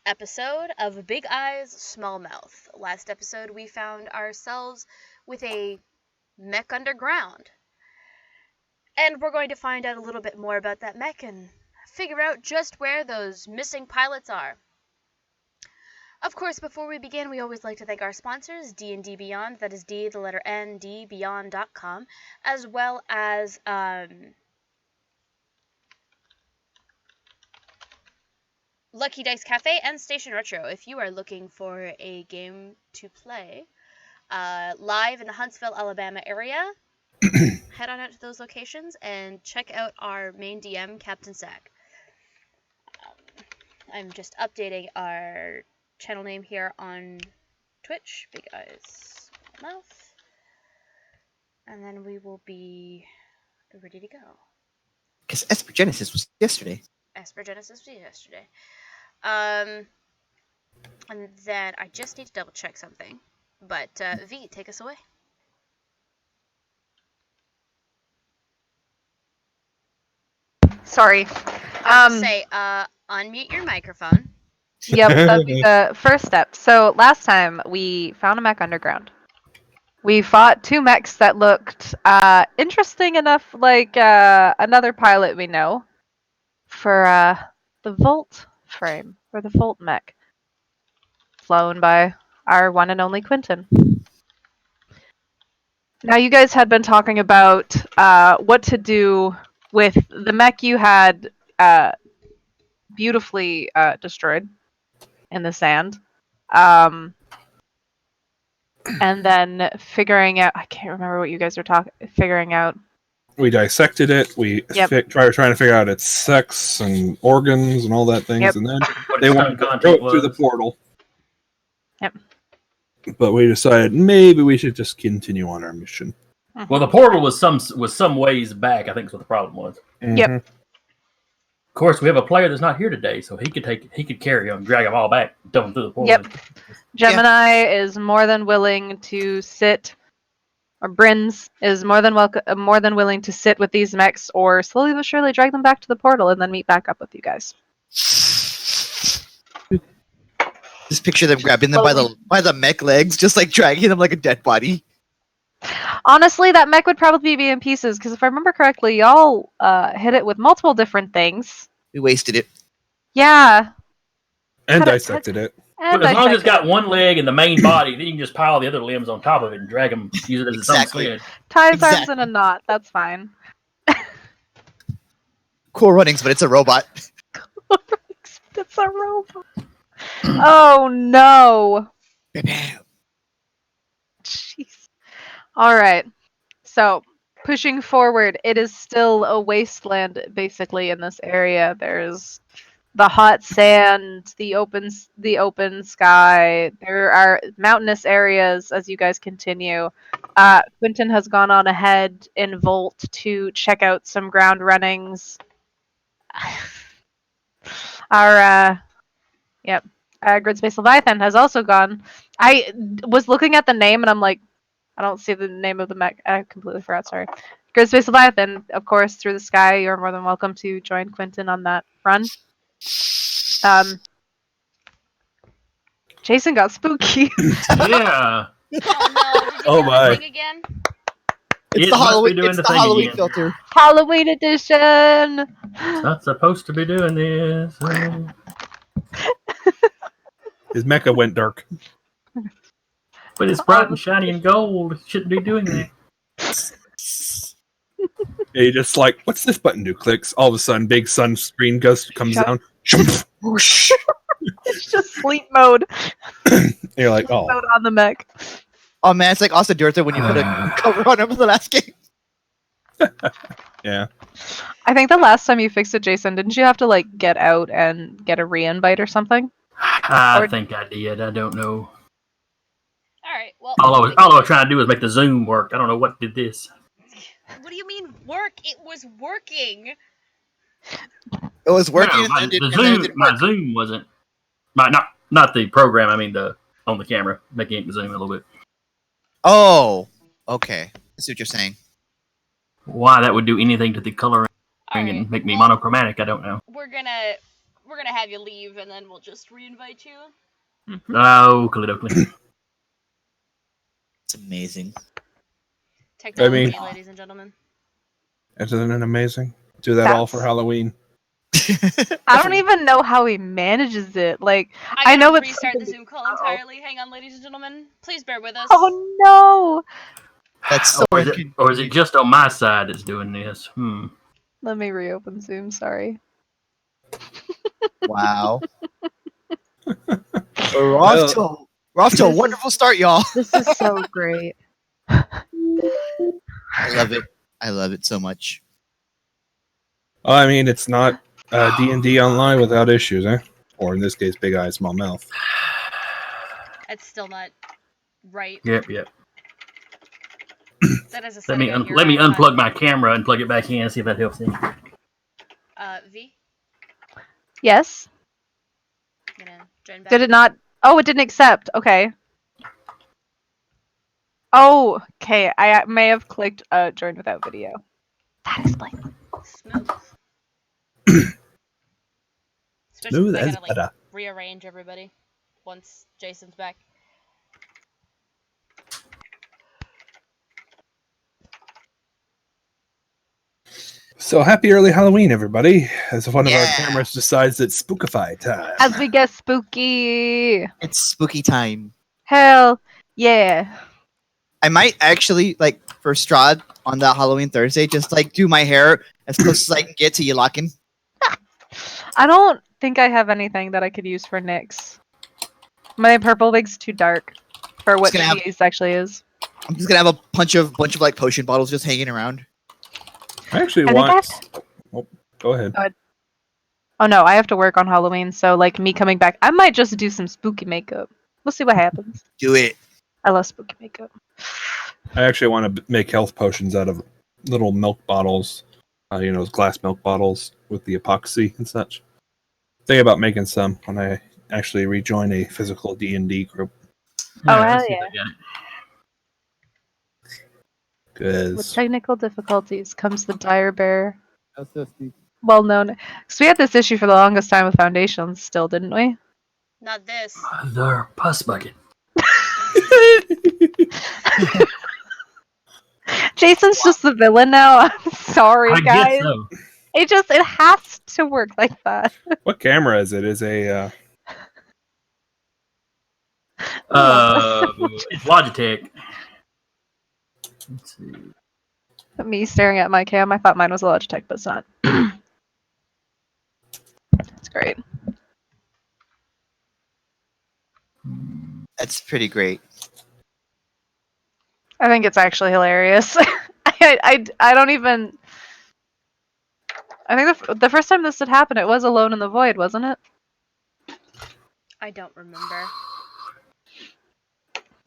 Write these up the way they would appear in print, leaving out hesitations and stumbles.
episode of Big Eyes, Small Mouth. Last episode, we found ourselves with a mech underground. And we're going to find out a little bit more about that mech and figure out just where those missing pilots are. Of course, before we begin, we always like to thank our sponsors, D&D Beyond, that is D, the letter N, D, Beyond.com, as well as, Lucky Dice Cafe and Station Retro. If you are looking for a game to play live in the Huntsville, Alabama area, head on out to those locations and check out our main DM, Captain Sack. I'm just updating our channel name here on Twitch, Big Eyes Mouth, and then we will be ready to go. Because Espergenesis was yesterday. Espergenesis was yesterday. And then I just need to double check something. But V, take us away. Sorry. Unmute your microphone. Yep, that'd be the first step. So last time we found a mech underground. We fought two mechs that looked interesting enough like another pilot we know for the Volt frame, or the Volt mech, flown by our one and only Quentin. Now you guys had been talking about what to do with the mech you had beautifully destroyed in the sand. And then figuring out, I can't remember what you guys were figuring out. We dissected it. We trying to figure out its sex and organs and all that things, and then they wanted to go through the portal. Yep. But we decided maybe we should just continue on our mission. Well, the portal was some ways back. I think is what the problem was. Mm-hmm. Yep. Of course, we have a player that's not here today, so he could carry them, drag them all back, dump them through the portal. Yep. Gemini is more than willing to sit, or Brins is more than willing to sit with these mechs, or slowly but surely drag them back to the portal and then meet back up with you guys. Just picture them grabbing them by the mech legs, just like dragging them like a dead body. Honestly, that mech would probably be in pieces, because if I remember correctly, y'all hit it with multiple different things. We wasted it. Yeah. And dissected it. But as long as it's got one leg and the main body, then you can just pile the other limbs on top of it and drag them, use it as its own sled. Tie his arms in a knot, that's fine. Cool runnings, but it's a robot. It's a robot. Oh no. Jeez. Alright. So, pushing forward, it is still a wasteland basically in this area. There's the hot sand, the open sky. There are mountainous areas as you guys continue. Quentin has gone on ahead in Volt to check out some ground runnings. Our Grid Space Leviathan has also gone. I was looking at the name and I'm like, I don't see the name of the mech. I completely forgot, sorry. Grid Space Leviathan, of course, through the sky. You're more than welcome to join Quentin on that run. Jason got spooky. Yeah. Oh my. Again? It's the Halloween filter. Halloween edition. Not supposed to be doing this. His mecha went dark. But it's bright and shiny and gold. It shouldn't be doing that. You just like, what's this button do? Clicks. All of a sudden, big sun screen comes down. It's just sleep mode. You're like, oh. Mode on the mech. Oh man, it's like Austin Durtha when you put a cover on him in the last game. Yeah. I think the last time you fixed it, Jason, didn't you have to like get out and get a re-invite or something? I think I did. I don't know. Alright, well... All I was trying to do was make the Zoom work. I don't know what did this. What do you mean work? It was working! It was working. No, my Zoom wasn't... Not the program, I mean on the camera, making it zoom a little bit. Oh, okay. I see what you're saying. Why that would do anything to the coloring and make me monochromatic, I don't know. We're gonna we're gonna have you leave, and then we'll just reinvite you. Oh, oakley. It's amazing. Technology, ladies and gentlemen. Isn't it amazing? Do that all for Halloween. I don't even know how he manages it. Like, I know gotta it's restart the Zoom call entirely. Hang on, ladies and gentlemen. Please bear with us. Oh no! That's so or is it just on my side that's doing this? Let me reopen Zoom. Sorry. Wow. We're off to a wonderful start, y'all. This is so great. I love it. I love it so much. Well, I mean, it's not D&D online without issues, eh? Or in this case, big eye, small mouth. That's still not right. Yep. That is a Let me setting I hear let me all the unplug time. my camera and plug it back in and see if that helps any. V? Yes. I'm gonna join back. Did it not? Oh, it didn't accept. Okay. Oh, okay. I may have clicked join without video. That explains. Smooth. Especially Smooth since I as gotta butter. rearrange everybody once Jason's back. So happy early Halloween, everybody! As one of our cameras decides it's spookify time. As we get spooky. It's spooky time. Hell yeah. I might actually, like, for Strahd on that Halloween Thursday, just, like, do my hair as close as I can get to Yelakin. I don't think I have anything that I could use for Nyx. My purple wig's too dark for what she actually is. I'm just gonna have a bunch of like potion bottles just hanging around. I actually want. Oh, go ahead. Oh no, I have to work on Halloween, so like me coming back, I might just do some spooky makeup. We'll see what happens. Do it. I love spooky makeup. I actually want to make health potions out of little milk bottles. Those glass milk bottles with the epoxy and such. Think about making some when I actually rejoin a physical D&D group. Oh hell yeah! With technical difficulties comes the dire bear. Well known. Because we had this issue for the longest time with Foundations still, didn't we? Not this. The pus bucket. Jason's just the villain now. I'm sorry, I guys. guess so. It has to work like that. What camera is it? Is a it's Logitech. Let's see. Me staring at my cam. I thought mine was a Logitech, but it's not. That's great. That's pretty great. I think it's actually hilarious. I don't even. I think the first time this had happened, it was Alone in the Void, wasn't it? I don't remember.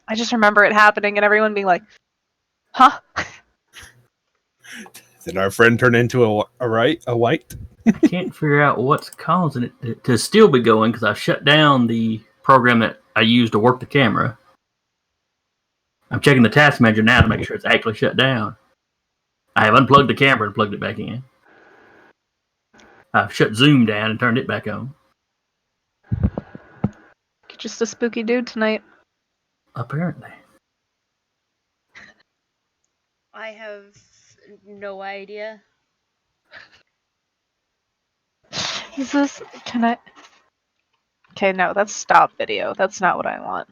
I just remember it happening and everyone being like, "Huh?" Did our friend turn into a white? Can't figure out what's causing it to still be going because I shut down the program that I use to work the camera. I'm checking the task manager now to make sure it's actually shut down. I have unplugged the camera and plugged it back in. I've shut Zoom down and turned it back on. Just a spooky dude tonight. Apparently. I have no idea. Is this? Can I? Okay, no, that's stop video. That's not what I want.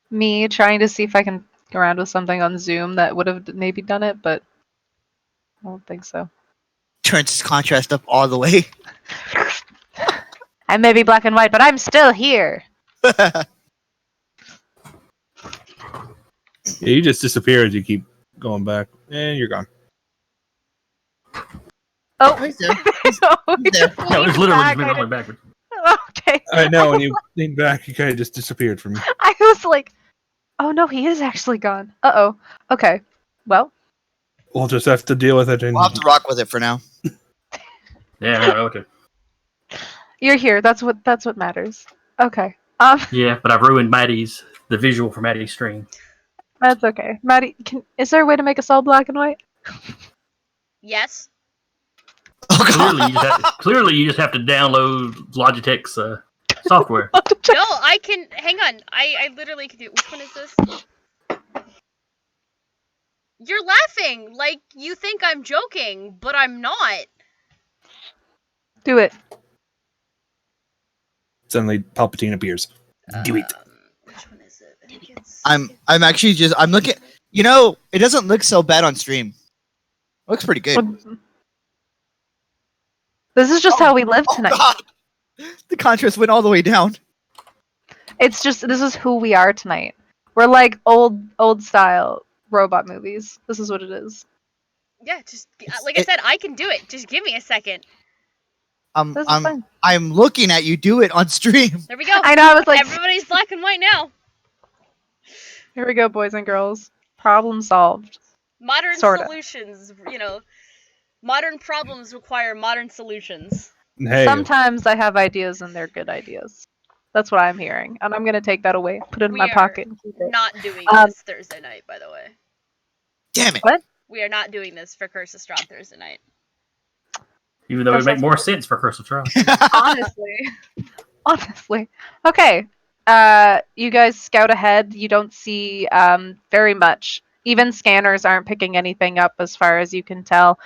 Me trying to see if I can go around with something on Zoom that would have maybe done it, but I don't think so. Turns his contrast up all the way. I may be black and white, but I'm still here. Yeah, you just disappear as you keep going back, and you're gone. Oh, He's there. No, it's literally just been going backwards. Okay. I know. When you lean back, you kind of just disappeared from me. I was like, oh no, he is actually gone. Uh-oh. Okay. Well. We'll just have to deal with it. We'll have to rock with it for now. Yeah, okay. You're here. That's what matters. Okay. Yeah, but I've ruined the visual for Maddie's stream. That's okay. Maddie, is there a way to make us all black and white? Yes. Oh Clearly, god. you just have to download Logitech's software. No, I can. Hang on. I literally can do. Which one is this? You're laughing like you think I'm joking, but I'm not. Do it. Suddenly, Palpatine appears. Do it. Which one is it? I think it's. I'm actually just I'm looking. You know, it doesn't look so bad on stream. Looks pretty good. This is just how we live Oh tonight. god. The contrast went all the way down. It's just this is who we are tonight. We're like old style robot movies. This is what it is. Yeah, just like I said, I can do it. Just give me a second. This is fine. I'm looking at you do it on stream. There we go. I know. I was like, Everybody's black and white now. here we go, boys and girls. Problem solved. Modern Sorta. solutions, modern problems require modern solutions. Hey, Sometimes I have ideas and they're good ideas. That's what I'm hearing, and I'm gonna take that away, put it in We my are pocket, and keep it. Not doing Um, this Thursday night, by the way. Damn it. What? We are not doing this for Curse of Strahd Thursday night. Even though it That would make sounds more good. sense for Curse of Trial. Honestly. Okay. You guys scout ahead. You don't see very much. Even scanners aren't picking anything up as far as you can tell.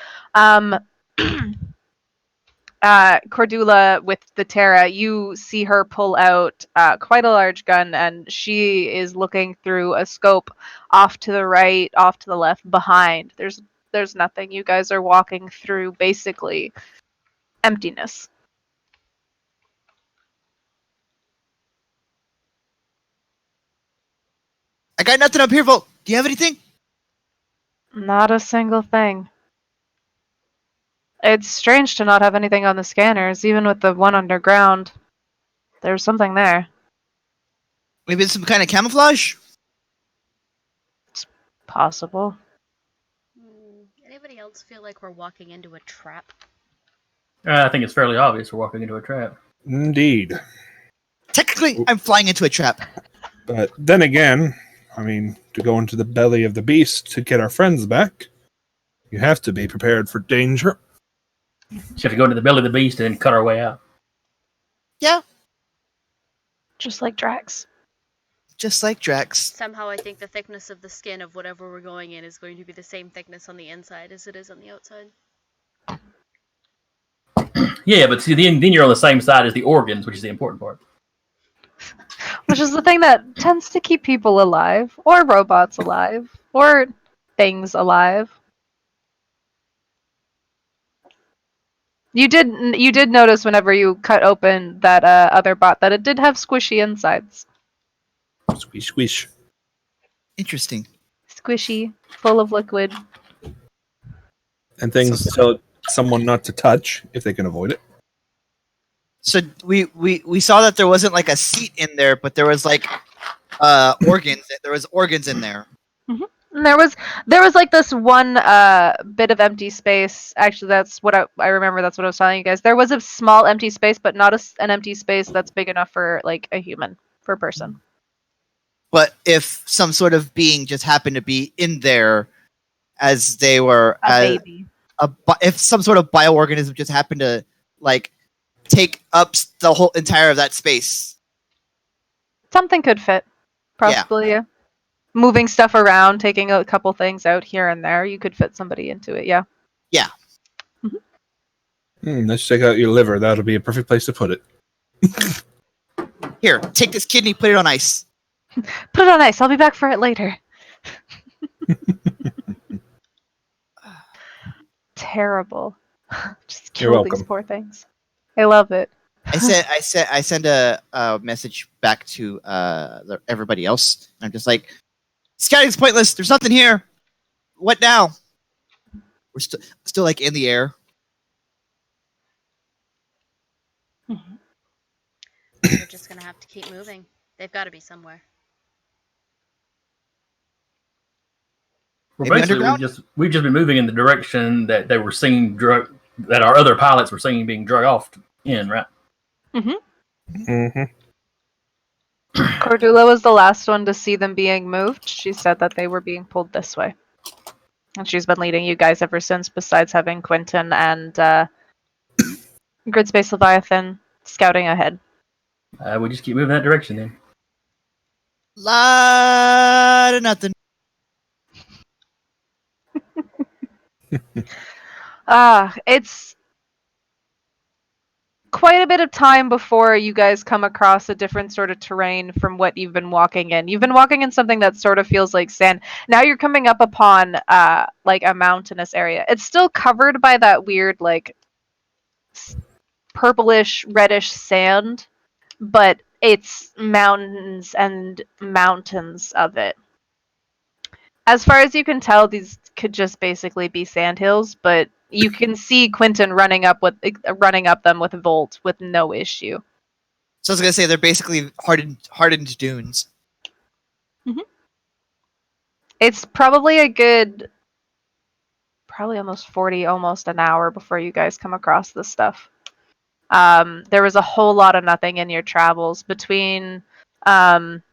Cordula with the Terra, you see her pull out quite a large gun, and she is looking through a scope off to the right, off to the left, behind. There's nothing. You guys are walking through basically emptiness. I got nothing up here, Volt. Do you have anything? Not a single thing. It's strange to not have anything on the scanners, even with the one underground. There's something there. Maybe it's some kind of camouflage? Possible. Anybody else feel like we're walking into a trap? I think it's fairly obvious we're walking into a trap. indeed. Technically, I'm flying into a trap. But then again, I mean, to go into the belly of the beast to get our friends back, you have to be prepared for danger. Just have to go into the belly of the beast and then cut our way out. Yeah, Just like Drax. just like Drax. Somehow I think the thickness of the skin of whatever we're going in is going to be the same thickness on the inside as it is on the outside. Yeah, but see, then you're on the same side as the organs, which is the important part. Which is the thing that tends to keep people alive, or robots alive, or things alive. You did notice whenever you cut open that other bot that it did have squishy insides. Squish, squish. Interesting. Squishy, full of liquid. And things tell someone not to touch if they can avoid it. So we saw that there wasn't like a seat in there, but there was like organs. There was organs in there. And there was like this one bit of empty space. Actually, that's what I remember. That's what I was telling you guys. There was a small empty space, but not an empty space that's big enough for like a human, for a person. But if some sort of being just happened to be in there, as they were, A baby. if some sort of bioorganism just happened to like take up the whole entire of that space. Something could fit, possibly. Yeah. Moving stuff around, taking a couple things out here and there, you could fit somebody into it. Yeah. Let's check out your liver. That'll be a perfect place to put it. Here, take this kidney, put it on ice. Put it on ice. I'll be back for it later. Terrible. Just You're kill these welcome. poor things. I love it. I send a message back to everybody else. And I'm just like, scouting's pointless. There's nothing here. What now? We're still like in the air. We're just gonna have to keep moving. They've got to be somewhere. Well, Maybe basically, underground? we've just been moving in the direction that they were seeing that our other pilots were seeing being drug off in, right? Mm-hmm. Cordula was the last one to see them being moved. She said that they were being pulled this way. And she's been leading you guys ever since, besides having Quentin and Grid Space Leviathan scouting ahead. We just keep moving that direction then. Lot of nothing. It's quite a bit of time before you guys come across a different sort of terrain from what you've been walking in. You've been walking in something that sort of feels like sand. Now you're coming up upon like a mountainous area. It's still covered by that weird like purplish reddish sand, but it's mountains and mountains of it. As far as you can tell, these could just basically be sandhills, but you can see Quentin running up them with Volt with no issue. So I was gonna say they're basically hardened dunes. It's probably a good, almost 40, almost an hour before you guys come across this stuff. There was a whole lot of nothing in your travels between. There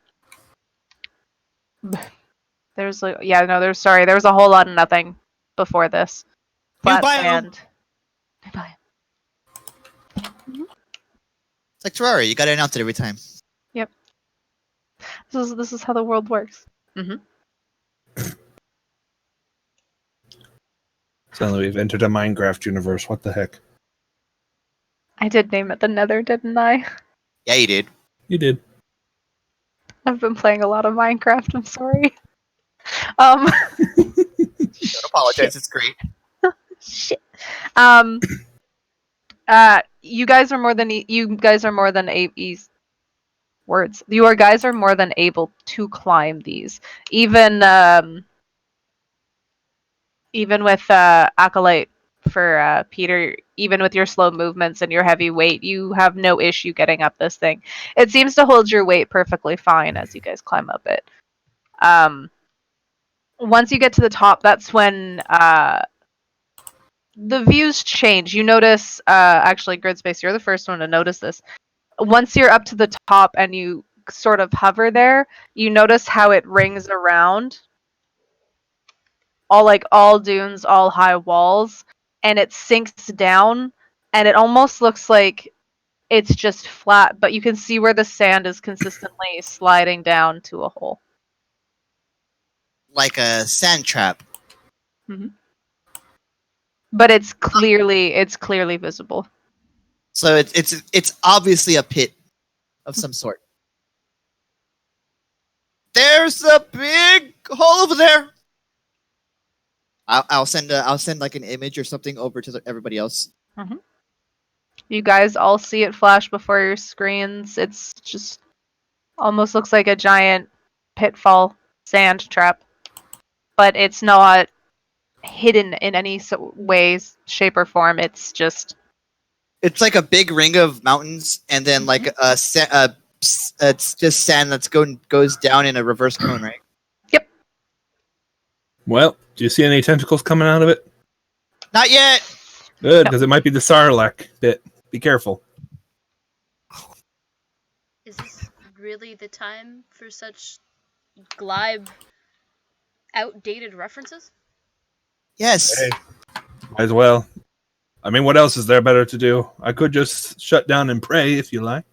was a whole lot of nothing before this. Flat biome. sand. It's like Terraria, you gotta announce it every time. Yep. This is how the world works. Sounds like we've entered a Minecraft universe. What the heck? I did name it the Nether, didn't I? Yeah, you did. You did. I've been playing a lot of Minecraft. I'm sorry. Don't apologize. It's great. Shit. You guys are more than words. You guys are more than able to climb these. Even with Acolyte for Peter, even with your slow movements and your heavy weight, you have no issue getting up this thing. It seems to hold your weight perfectly fine as you guys climb up it. Once you get to the top, that's when the views change. You notice, actually, Gridspace, you're the first one to notice this. Once you're up to the top and you sort of hover there, you notice how it rings around. All dunes, all high walls, and it sinks down, and it almost looks like it's just flat, but you can see where the sand is consistently sliding down to a hole. Like a sand trap. But it's clearly visible. So it's obviously a pit of some sort. There's a big hole over there. I'll send like an image or something over to everybody else. You guys all see it flash before your screens. It's just almost looks like a giant pitfall sand trap, but it's not hidden in any ways, shape, or form. It's like a big ring of mountains, and then like it's just sand that's goes down in a reverse cone, right? Yep. Well, do you see any tentacles coming out of it? Not yet. Good, because it might be the Sarlacc bit. Be careful. Is this really the time for such glib, outdated references? Yes. Hey, might as well. I mean, what else is there better to do? I could just shut down and pray if you like.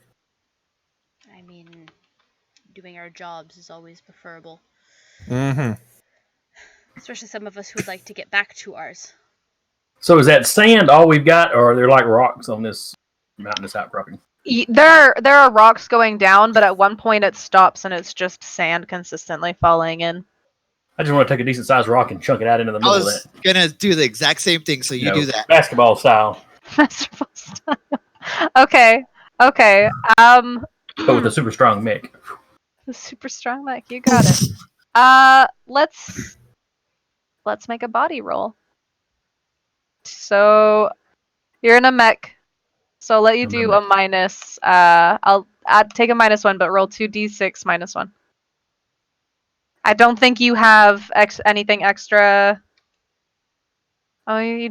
I mean, doing our jobs is always preferable. Especially some of us who would like to get back to ours. So is that sand all we've got, or are there like rocks on this mountainous outcropping? There are rocks going down, but at one point it stops and it's just sand consistently falling in. I just want to take a decent sized rock and chunk it out into the middle I of was that. gonna do the exact same thing, so you do that. Basketball style. Basketball style. Okay. But with a super strong mic. The super strong mech, you got it. Let's make a body roll. So you're in a mech. So I'll let you do a minus. I'll take a -1, but roll 2d6 -1. I don't think you have anything extra. Oh,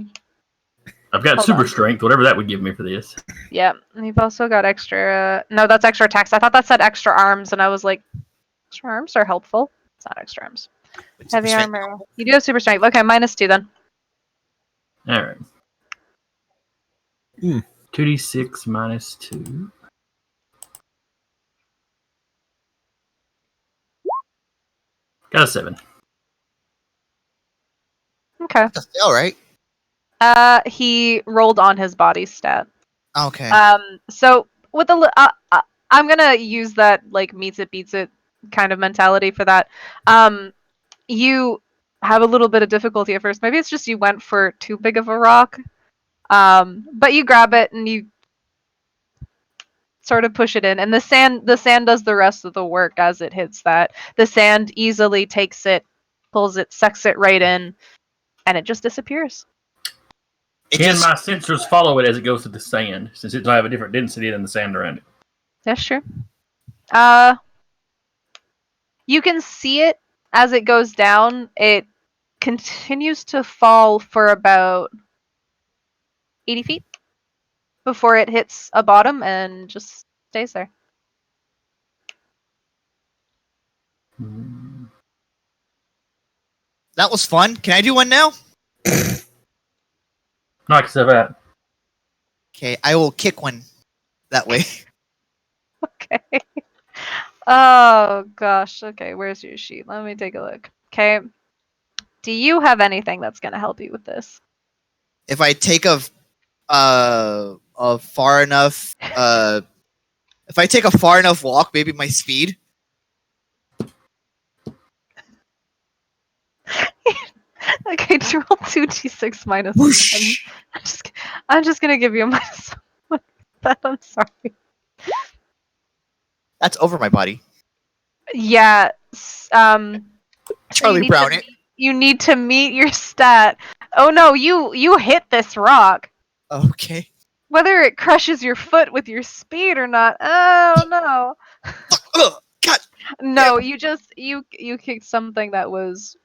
I've got super strength, whatever that would give me for this. Yeah, and you've also got extra. No, that's extra attacks. I thought that said extra arms, and I was like, extra arms are helpful. It's not extra arms. Heavy armor. You do have super strength. Okay, -2 then. All right. 2d6 minus 2. Got a 7. Okay. That's a fail, right? He rolled on his body stat. Okay. So with I'm gonna use that like meets it beats it kind of mentality for that. You have a little bit of difficulty at first. Maybe it's just you went for too big of a rock. But you grab it and you sort of push it in, and the sand does the rest of the work as it hits that. The sand easily takes it, pulls it, sucks it right in, and it just disappears. Can my sensors follow it as it goes to the sand, since it will have a different density than the sand around it? That's true. You can see it as it goes down. It continues to fall for about 80 feet before it hits a bottom and just stays there. That was fun. Can I do one now? Knock yourself out. Okay, I will kick one that way. Okay. Oh gosh. Okay, where's your sheet? Let me take a look. Okay. Do you have anything that's gonna help you with this? If I take a far enough if I take a far enough walk, maybe my speed. Okay, roll 2d6 minus 1. Whoosh! I'm just gonna give you a minus 1 for that. I'm sorry. That's over my body. Yeah. So Charlie Brown it. You need to meet your stat. Oh no, you hit this rock. Okay. Whether it crushes your foot with your speed or not. Oh no. Ugh, God. No, you kicked something that was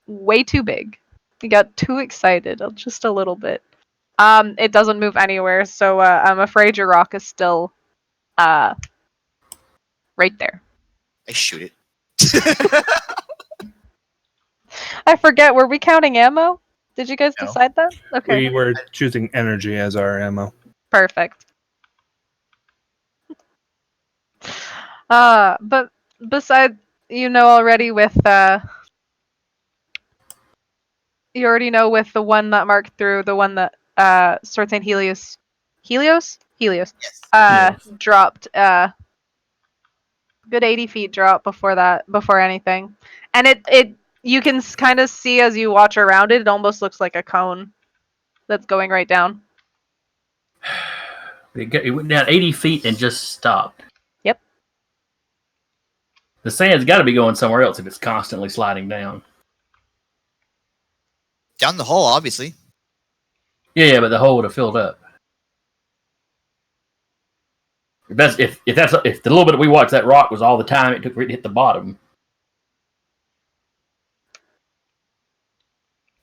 way too big. You got too excited, just a little bit. It doesn't move anywhere, so I'm afraid your rock is still right there. I shoot it. I forget, were we counting ammo? Did you guys No. decide that? Okay. We were choosing energy as our ammo. Perfect. But besides, already with you already know with the one that marked through, the one that Sword Saint Helios Yes. dropped good 80 feet drop before anything, and it you can kind of see as you watch around it, it almost looks like a cone that's going right down. It went down 80 feet and just stopped. Yep. The sand's got to be going somewhere else if it's constantly sliding down. Down the hole, obviously. Yeah, but the hole would have filled up. If the little bit we watched that rock was all the time it took for it to hit the bottom.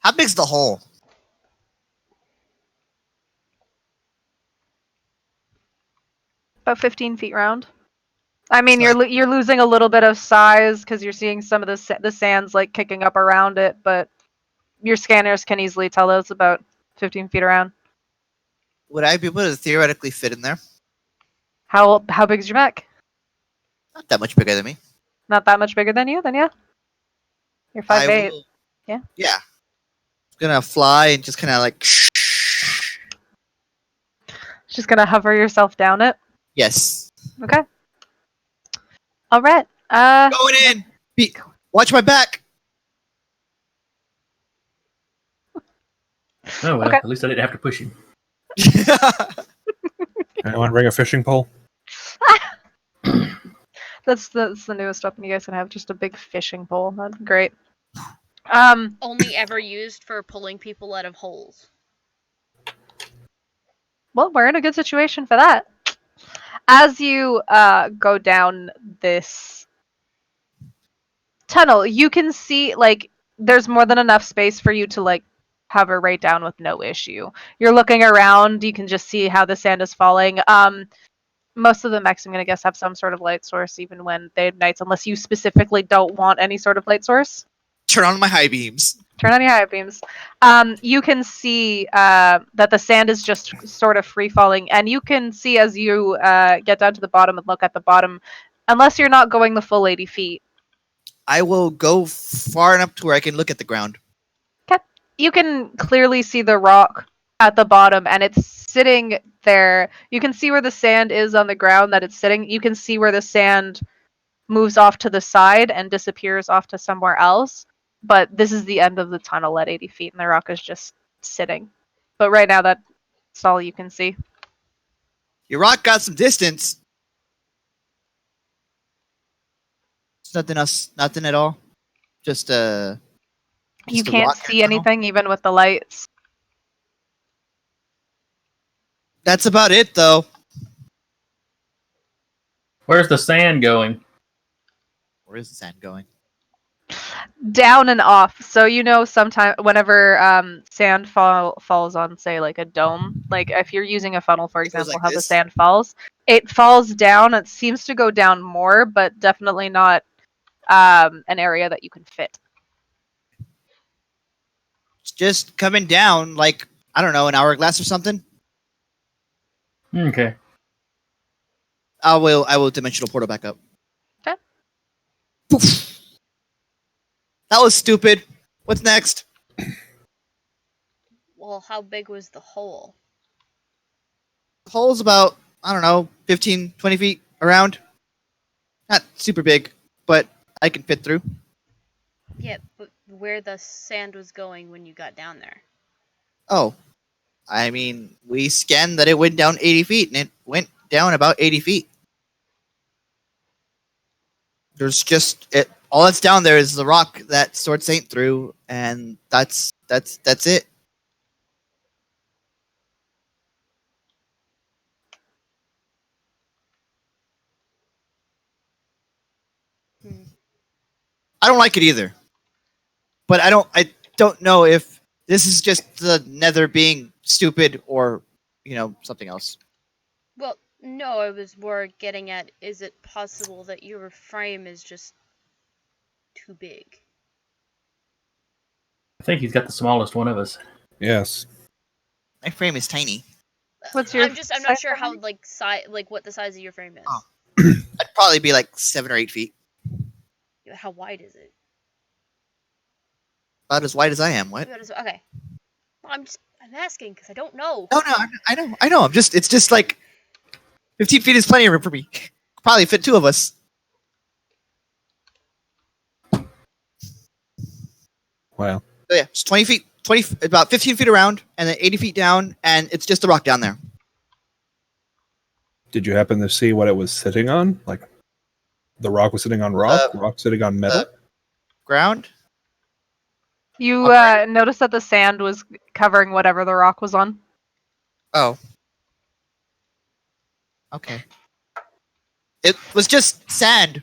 How big's the hole? About 15 feet round. I mean, So you're losing a little bit of size because you're seeing some of the sands like kicking up around it, but your scanners can easily tell that it's about 15 feet around. Would I be able to theoretically fit in there? How big's your mech? Not that much bigger than me. Not that much bigger than you, then yeah. You're 5'8". Yeah. Yeah. It's gonna fly and just kind of like. Just gonna hover yourself down it. Yes. Okay. All right. Going in. Watch my back. Oh, well, Okay. at least I didn't have to push him. I want to bring a fishing pole. That's the newest weapon you guys can have. Just a big fishing pole. That's great. Only ever used for pulling people out of holes. Well, we're in a good situation for that. As you go down this tunnel, you can see like there's more than enough space for you to like hover right down with no issue. You're looking around, you can just see how the sand is falling. Most of the mechs, I'm gonna guess, have some sort of light source even when they have nights, unless you specifically don't want any sort of light source. Turn on my high beams. Turn on your high beams. You can see that the sand is just sort of free falling, and you can see as you get down to the bottom and look at the bottom, unless you're not going the full 80 feet. I will go far enough to where I can look at the ground. You can clearly see the rock at the bottom, and it's sitting there. You can see where the sand is on the ground that it's sitting. You can see where the sand moves off to the side and disappears off to somewhere else. But this is the end of the tunnel at 80 feet, and the rock is just sitting. But right now, that's all you can see. Your rock got some distance. It's nothing else. Nothing at all. Just You a can't rock in a see tunnel? anything, even with the lights. That's about it, though. Where's the sand going? Where is the sand going? Down and off. So sometimes whenever sand falls on, say, like a dome, like if you're using a funnel, for It goes example, like how the this? sand falls, it falls down. It seems to go down more, but definitely not an area that you can fit. It's just coming down like, I don't know, an hourglass or something. Okay. I will dimensional portal back up. Okay. Poof. That was stupid. What's next? Well, how big was the hole? The hole's about, I don't know, 15, 20 feet around. Not super big, but I can fit through. Yeah, but where the sand was going when you got down there? Oh, I mean, we scanned that it went down 80 feet, and it went down about 80 feet. There's just it. All that's down there is the rock that Sword Saint threw, and that's it. Hmm. I don't like it either. But I don't know if this is just the Nether being stupid or, something else. Well, no, I was more getting at, is it possible that your frame is just too big? I think he's got the smallest one of us. Yes. My frame is tiny. What's your I'm not size sure how frame? what the size of your frame is. Oh. I'd probably be like 7 or 8 feet. How wide is it? About as wide as I am. What? Okay. Well, I'm asking because I don't know. No, I know. It's just like 15 feet is plenty of room for me. Probably fit 2 of us. Wow. So yeah, it's 20 feet, about 15 feet around, and then 80 feet down, and it's just a rock down there. Did you happen to see what it was sitting on? Like, the rock was sitting on rock, rock sitting on metal? Ground? You noticed that the sand was covering whatever the rock was on. Oh. Okay. It was just sand.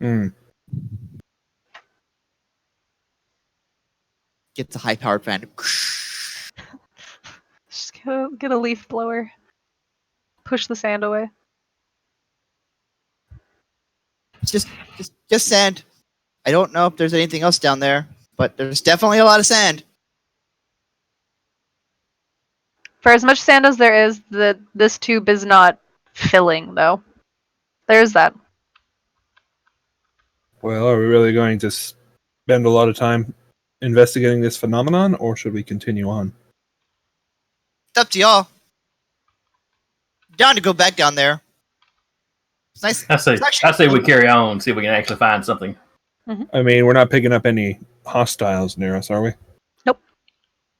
Hmm. Get the high-powered fan. Just get a leaf blower. Push the sand away. It's just sand. I don't know if there's anything else down there, but there's definitely a lot of sand. For as much sand as there is, this tube is not filling, though. There's that. Well, are we really going to spend a lot of time investigating this phenomenon, or should we continue on? It's up to y'all. Down to go back down there. It's nice. I say we carry on, see if we can actually find something. I mean, we're not picking up any hostiles near us, are we? Nope.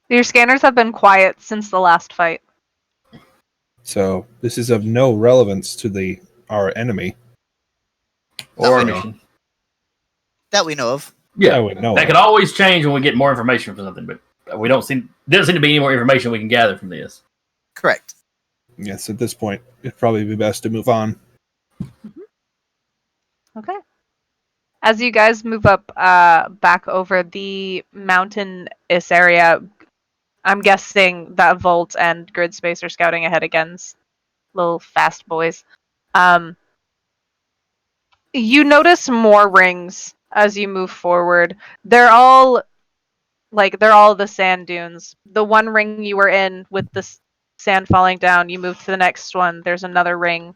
Your scanners have been quiet since the last fight. So this is of no relevance to our enemy. That Or we a know. mission. That we know of. Yeah, I would know. That could always change when we get more information from something, but doesn't seem to be any more information we can gather from this. Correct. Yes, at this point, it'd probably be best to move on. Okay. As you guys move up back over the mountainous area, I'm guessing that Volt and Grid Space are scouting ahead against little fast boys. You notice more rings as you move forward. They're all the sand dunes. The one ring you were in with the sand falling down, you move to the next one. There's another ring.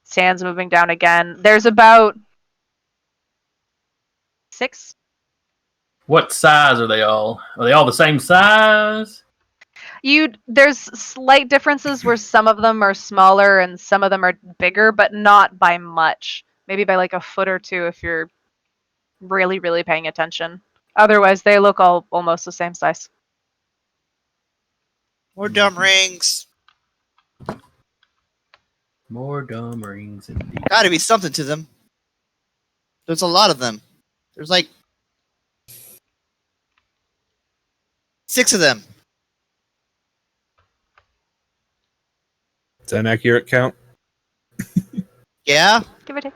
Sand's moving down again. There's about 6. What size are they all? Are they all the same size? There's slight differences where some of them are smaller and some of them are bigger, but not by much. Maybe by like a foot or two if you're really, really paying attention. Otherwise, they look all almost the same size. More dumb rings. More dumb rings indeed. Gotta be something to them. There's a lot of them. There's like 6 of them. Is that an accurate count? Yeah? Give or take.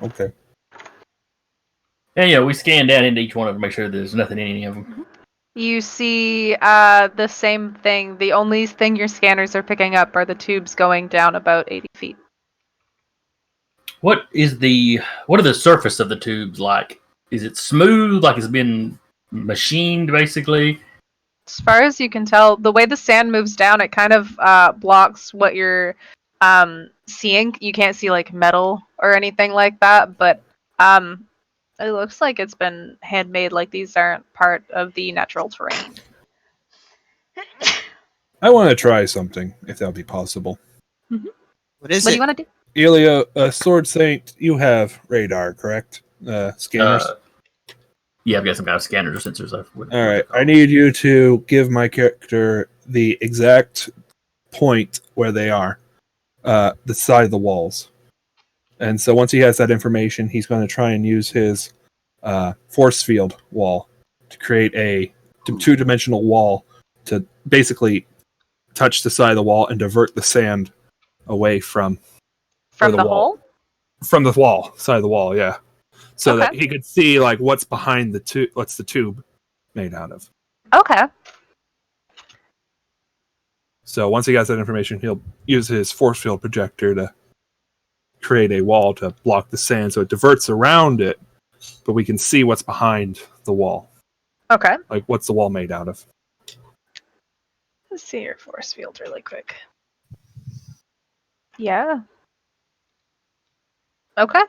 Okay. And yeah, we scan down into each one of them to make sure there's nothing in any of them. You see the same thing. The only thing your scanners are picking up are the tubes going down about 80 feet. What are the surface of the tubes like? Is it smooth, like it's been machined, basically? As far as you can tell, the way the sand moves down, it kind of blocks what you're seeing. You can't see like metal or anything like that, but it looks like it's been handmade. Like these aren't part of the natural terrain. I want to try something, if that would be possible. What is What do it? you want to do? Elia, Sword Saint, you have radar, correct? Scanners? Yeah, I've got some kind of scanners or sensors. All right. I need you to give my character the exact point where they are, the side of the walls. And so once he has that information, he's going to try and use his force field wall to create a two-dimensional wall to basically touch the side of the wall and divert the sand away from From the wall. hole? From the wall, side of the wall, yeah. So that Okay. he could see like what's behind the tube, what's the tube made out of. Okay. So once he gets that information, he'll use his force field projector to create a wall to block the sand so it diverts around it, but we can see what's behind the wall. Okay. Like what's the wall made out of. Let's see your force field really quick. Yeah. Okay.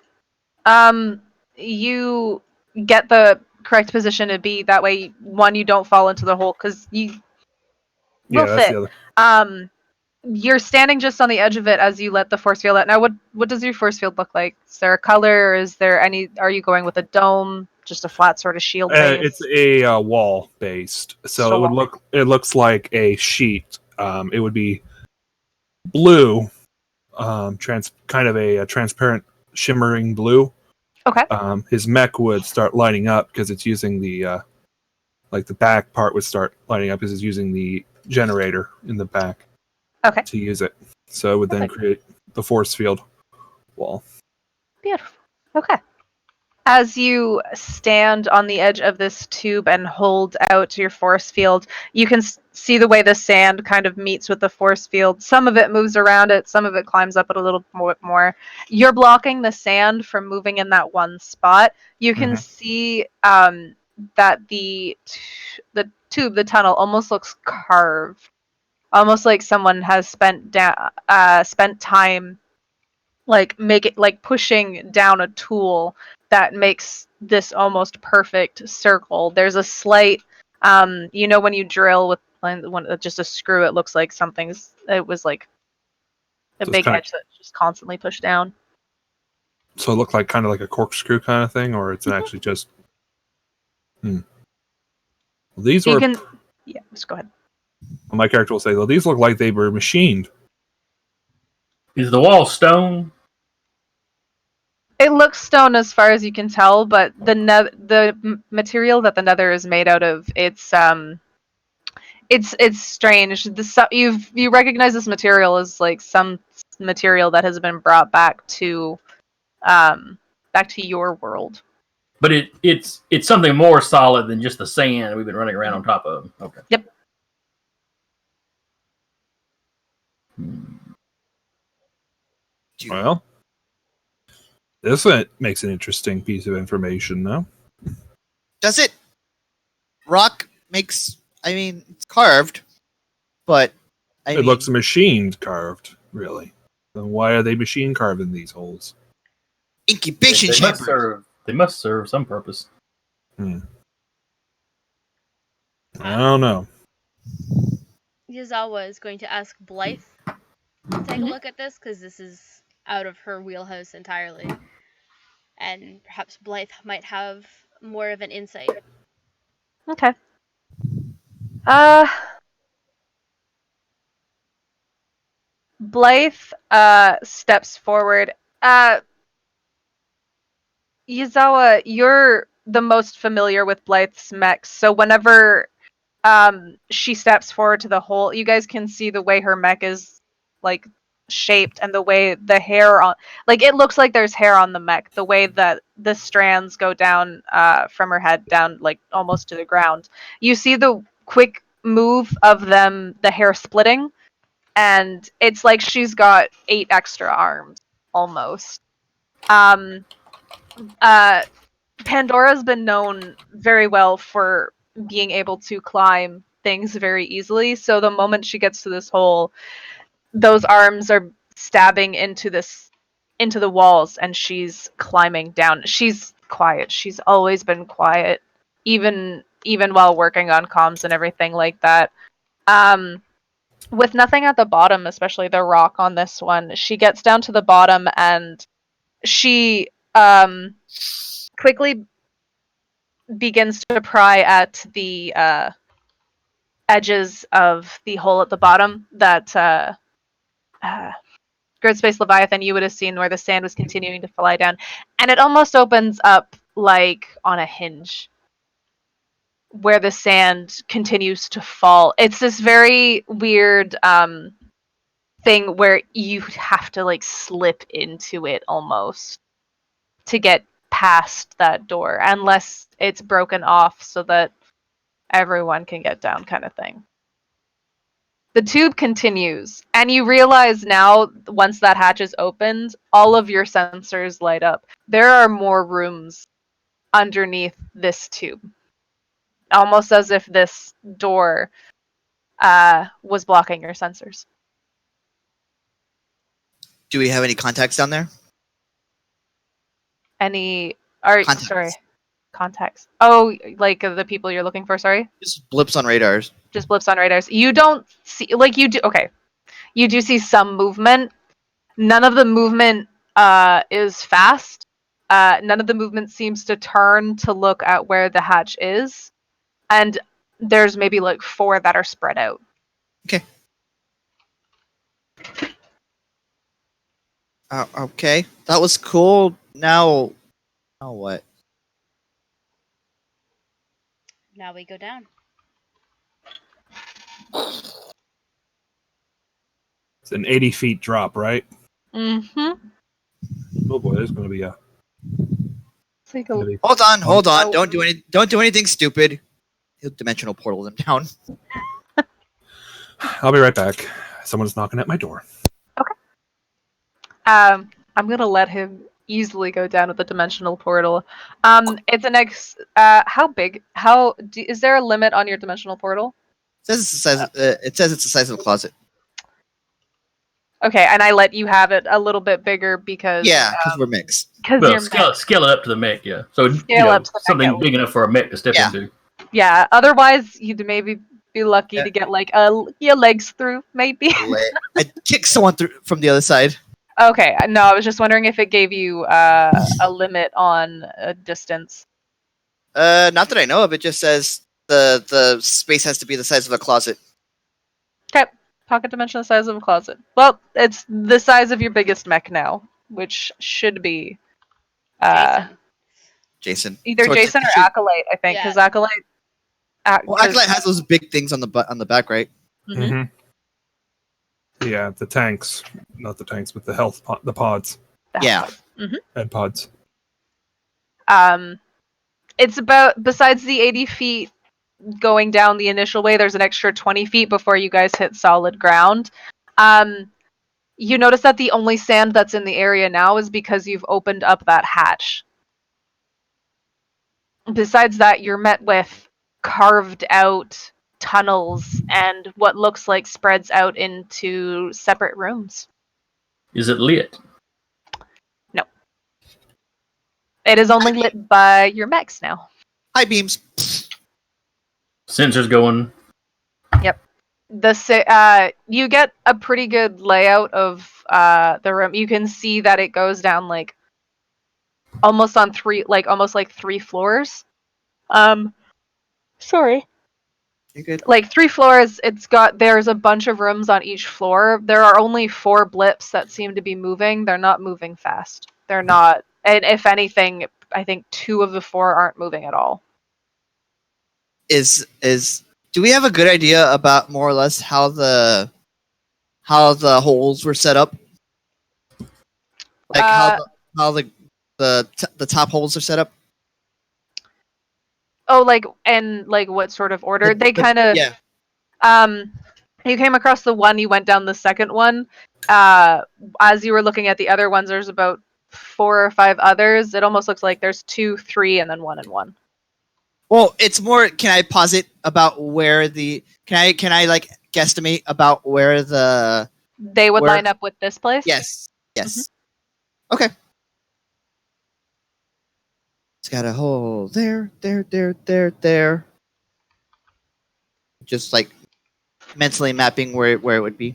You get the correct position to be. That way, one, you don't fall into the hole because you Yeah, will that's fit. the other. You're standing just on the edge of it as you let the force field out. Now, what does your force field look like? Is there a color? Or is there any? Are you going with a dome? Just a flat sort of shield base? It's a wall based, so So it would look. It looks like a sheet. It would be blue, kind of a transparent, shimmering blue. Okay. His mech would start lighting up because it's using the like the back part would start lighting up because it's using the generator in the back. Okay. To use it, so it would then Perfect. create the force field wall. Beautiful. Okay. As you stand on the edge of this tube and hold out your force field, you can see the way the sand kind of meets with the force field. Some of it moves around it, some of it climbs up it a little bit more. You're blocking the sand from moving in that one spot. You can see that the tube, the tunnel, almost looks carved, almost like someone has spent time pushing down a tool that makes this almost perfect circle. There's a slight when you drill with just a screw, it looks like it was like a So it's big edge that's just constantly pushed down. So it looked like kind of like a corkscrew kind of thing, or it's actually just. Well, these You were. can just go ahead. My character will say, "Well, these look like they were machined." Is the wall stone? It looks stone as far as you can tell, but the material that the nether is made out of, it's strange. You recognize this material as like some material that has been brought back to your world. But it's something more solid than just the sand we've been running around on top of. Okay. Yep. Well, This makes an interesting piece of information, though. Does it? Rock makes. I mean, it's carved, but It looks machined carved, really. Then why are they machine carving these holes? incubation They must chamber. serve. They must serve some purpose. I don't know. Yazawa is going to ask Blythe to take a look at this because this is out of her wheelhouse entirely. And perhaps Blythe might have more of an insight. Okay. Blythe steps forward. Yazawa, you're the most familiar with Blythe's mechs, so whenever she steps forward to the hole, you guys can see the way her mech is like shaped and the way the hair on, like, it looks like there's hair on the mech, the way that the strands go down from her head down like almost to the ground. You see the quick move of them, the hair splitting, and it's like she's got 8 extra arms almost. Pandora's been known very well for being able to climb things very easily, so the moment she gets to this hole, those arms are stabbing into the walls, and she's climbing down. She's quiet. She's always been quiet, even while working on comms and everything like that. With nothing at the bottom, especially the rock on this one, she gets down to the bottom and she quickly begins to pry at the edges of the hole at the bottom that Grid Space Leviathan you would have seen where the sand was continuing to fly down. And it almost opens up like on a hinge where the sand continues to fall. It's this very weird thing where you have to like slip into it almost to get past that door, unless it's broken off so that everyone can get down, kind of thing. The tube continues, and you realize now, once that hatch is opened, all of your sensors light up. There are more rooms underneath this tube, almost as if this door was blocking your sensors. Do we have any contacts down there? Contacts. Oh, like the people you're looking for, sorry? Just blips on radars. Just blips on radars. You don't see, like, you do, okay. You do see some movement. None of the movement is fast. None of the movement seems to turn to look at where the hatch is. And there's maybe like 4 that are spread out. Okay. Okay. That was cool. Now what? Now we go down. It's an 80 feet drop, right? Mm-hmm. Oh boy, there's going to be a. Take a look. Hold on. Don't do anything stupid. He'll dimensional portal them down. I'll be right back. Someone's knocking at my door. I'm gonna let him easily go down with the dimensional portal. It's an how big? Is there a limit on your dimensional portal? It says it's the size of a closet. Okay, and I let you have it a little bit bigger because because we're mixed. Because Well, you're scale it up to the mech, yeah. So Scale up to the mech, something yeah. big enough for a mech to step into. Yeah. Otherwise, you'd maybe be lucky to get like your legs through, maybe. I kick someone through from the other side. Okay, no, I was just wondering if it gave you a limit on distance. Not that I know of. It just says the space has to be the size of a closet. Okay, pocket dimension the size of a closet. Well, it's the size of your biggest mech now, which should be Jason. either So Jason or Acolyte, I think, because Acolyte. Well, Acolyte has those big things on the back, right? Mm-hmm. Mm-hmm. Yeah, the tanks, not the tanks, but the pods. Yeah. Mm-hmm. Head pods. It's about, besides the 80 feet going down the initial way, there's an extra 20 feet before you guys hit solid ground. You notice that the only sand that's in the area now is because you've opened up that hatch. Besides that, you're met with carved out tunnels and what looks like spreads out into separate rooms. Is it lit? It is only lit by your mechs now. High beams. Sensors going. Yep. You get a pretty good layout of the room. You can see that it goes down like almost like three floors. Sorry. You're good. Like 3 floors, there's a bunch of rooms on each floor. There are only 4 blips that seem to be moving. They're not moving fast. They're not, and if anything, I think 2 of the 4 aren't moving at all. Do we have a good idea about more or less how the holes were set up? Like how the top holes are set up? Oh, like what sort of order? They kind of yeah. You came across the one, you went down the second one. As you were looking at the other ones, there's about 4 or 5 others. It almost looks like there's 2, 3, and then 1 and 1. Well, it's more. Can I posit about where the? Can I like guesstimate about where the? They would line up with this place? Yes. Yes. Okay. It's got a hole there. Just like mentally mapping where it would be.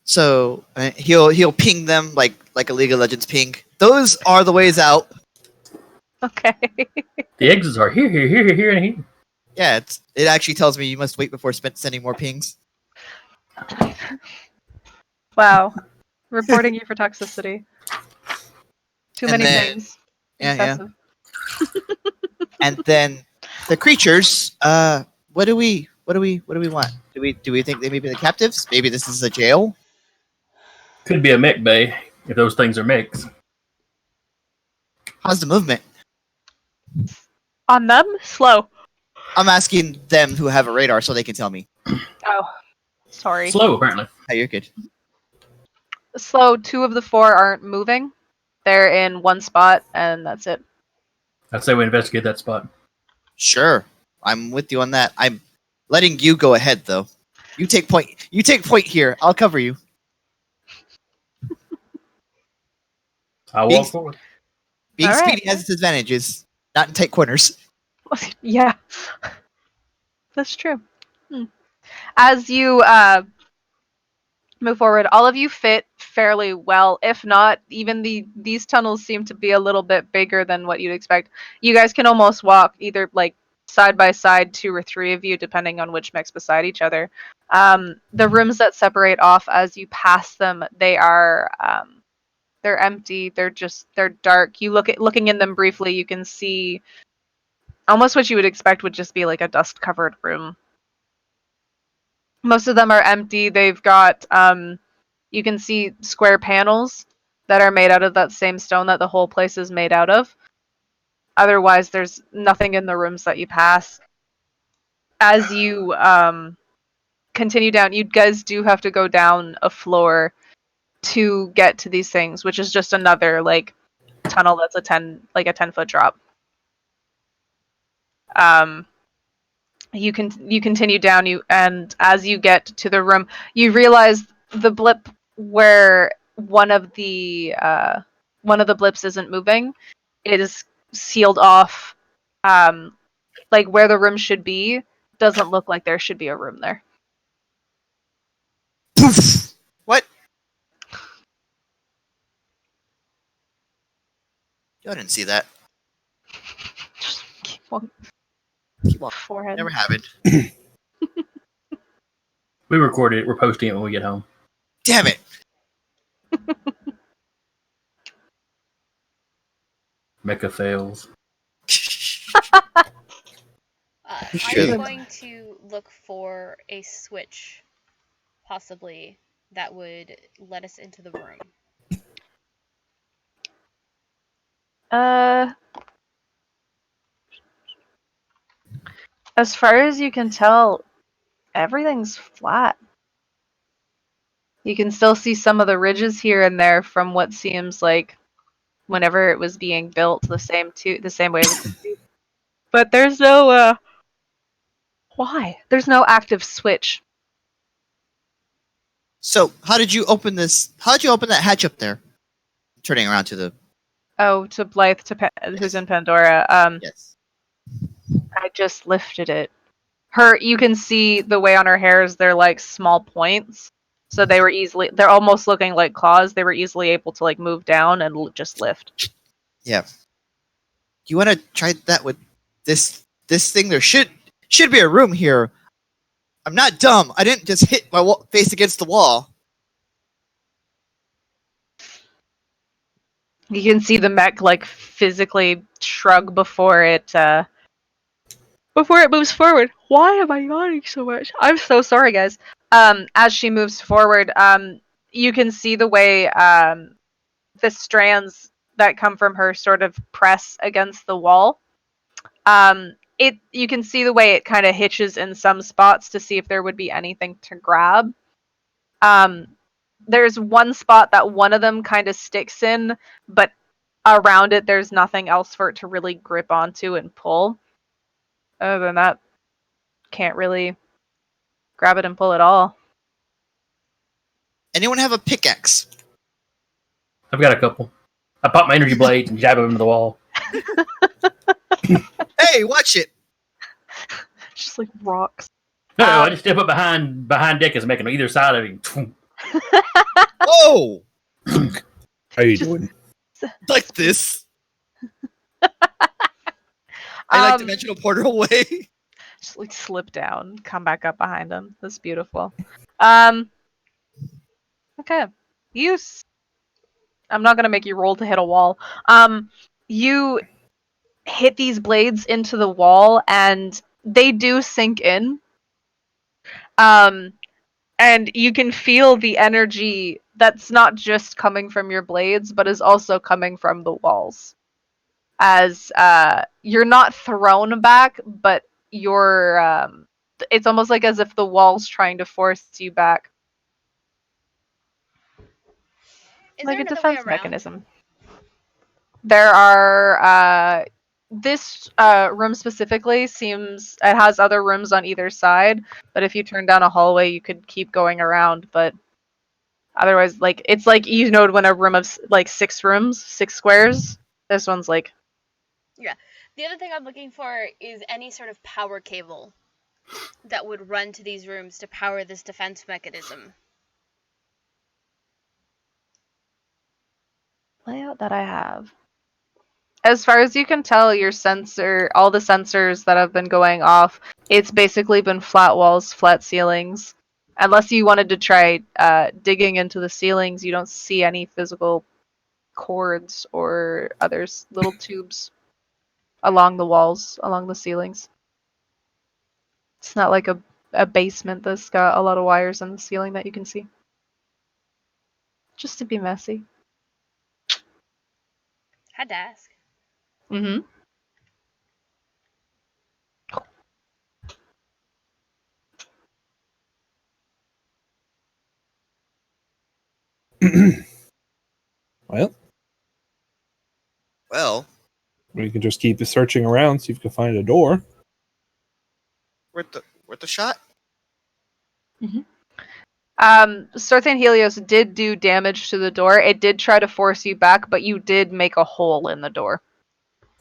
So he'll ping them like a League of Legends ping. Those are the ways out. Okay. The exits are here, and here. Yeah, it actually tells me you must wait before sending more pings. Wow. Reporting you for toxicity. Too many things. Yeah, Excessive. yeah. And then the creatures. What do we want? Do we think they may be the captives? Maybe this is a jail. Could be a mech bay if those things are mechs. How's the movement? On them? Slow. I'm asking them who have a radar so they can tell me. Oh, sorry. Slow, apparently. Hey, you're good. Slow. 2 of the 4 aren't moving. They're in one spot, and that's it. I'd say we investigate that spot. Sure, I'm with you on that. I'm letting you go ahead, though. You take point. You take point here. I'll cover you. I'll walk forward. Being All right. speedy has its advantages. Not in tight corners. Yeah. That's true. As you move forward, all of you fit fairly well. If not, even these tunnels seem to be a little bit bigger than what you'd expect. You guys can almost walk either like side by side, 2 or 3 of you, depending on which mechs beside each other. The rooms that separate off as you pass them, they're empty. They're dark. Looking in them briefly, you can see almost what you would expect would just be like a dust-covered room. Most of them are empty. They've got you can see square panels that are made out of that same stone that the whole place is made out of. Otherwise, there's nothing in the rooms that you pass. As you continue down, you guys do have to go down a floor to get to these things, which is just another like tunnel that's a 10-foot drop. You continue down, and as you get to the room, you realize the blip where one of the blips isn't moving. It is sealed off. Like where the room should be doesn't look like there should be a room there. Poof! What? I didn't see that. Just keep on forehead. Never happened. We recorded it. We're posting it when we get home. Damn it! Mecha fails. I'm going to look for a switch, possibly, that would let us into the room. As far as you can tell, everything's flat. You can still see some of the ridges here and there from what seems like whenever it was being built the same way as it could be. But there's no why? There's no active switch. So, how did you open this? How did you open that hatch up there? Turning around to the Oh, to Blythe, who's in Pandora. yes. I just lifted it. You can see the way on her hairs, they're like small points. So they're almost looking like claws. They were easily able to like move down and just lift. Yeah. You want to try that with this thing? There should be a room here. I'm not dumb. I didn't just hit my face against the wall. You can see the mech like physically shrug before it moves forward. Why am I yawning so much? I'm so sorry, guys. As she moves forward, you can see the way the strands that come from her sort of press against the wall. You can see the way it kind of hitches in some spots to see if there would be anything to grab. There's one spot that one of them kind of sticks in, but around it there's nothing else for it to really grip onto and pull. Other than that, can't really grab it and pull at all. Anyone have a pickaxe? I've got a couple. I pop my energy blades and jab them into the wall. Hey, watch it! Just like rocks. No, I just step up behind Dick and make him either side of him. Whoa! How you doing? Like this. I like dimensional portal away. Just like slip down, come back up behind him. That's beautiful. Okay. I'm not gonna make you roll to hit a wall. You hit these blades into the wall and they do sink in. And you can feel the energy that's not just coming from your blades, but is also coming from the walls. As you're not thrown back, but it's almost like as if the wall's trying to force you back. Is Like there a another way defense around? mechanism. There are this room specifically it has other rooms on either side, but if you turn down a hallway you could keep going around, but otherwise like it's like when a room of like 6 squares, this one's like Yeah. The other thing I'm looking for is any sort of power cable that would run to these rooms to power this defense mechanism. layout that I have. As far as you can tell, all the sensors that have been going off, it's basically been flat walls, flat ceilings. Unless you wanted to try digging into the ceilings, you don't see any physical cords or other little tubes along the walls, along the ceilings. It's not like a basement that's got a lot of wires in the ceiling that you can see. Just to be messy. Had to ask. Mm-hmm. Well, We can just keep searching around, see if we can find a door. worth the shot. Sarthan Helios did do damage to the door. It did try to force you back, but you did make a hole in the door.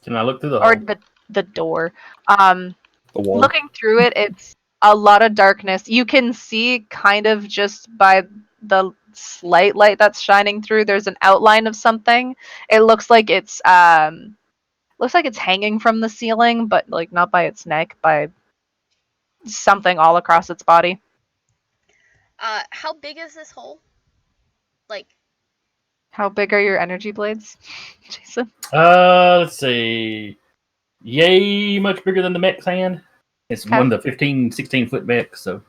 Can I look through the Or hole? the door. The wall. Looking through it, it's a lot of darkness. You can see kind of just by the slight light that's shining through, there's an outline of something. It looks like it's hanging from the ceiling, but like not by its neck, by something all across its body. How big is this hole? Like, How big are your energy blades, Jason? Let's see. Yay, much bigger than the mech's hand. It's Okay. one of the 15, 16-foot mechs, so.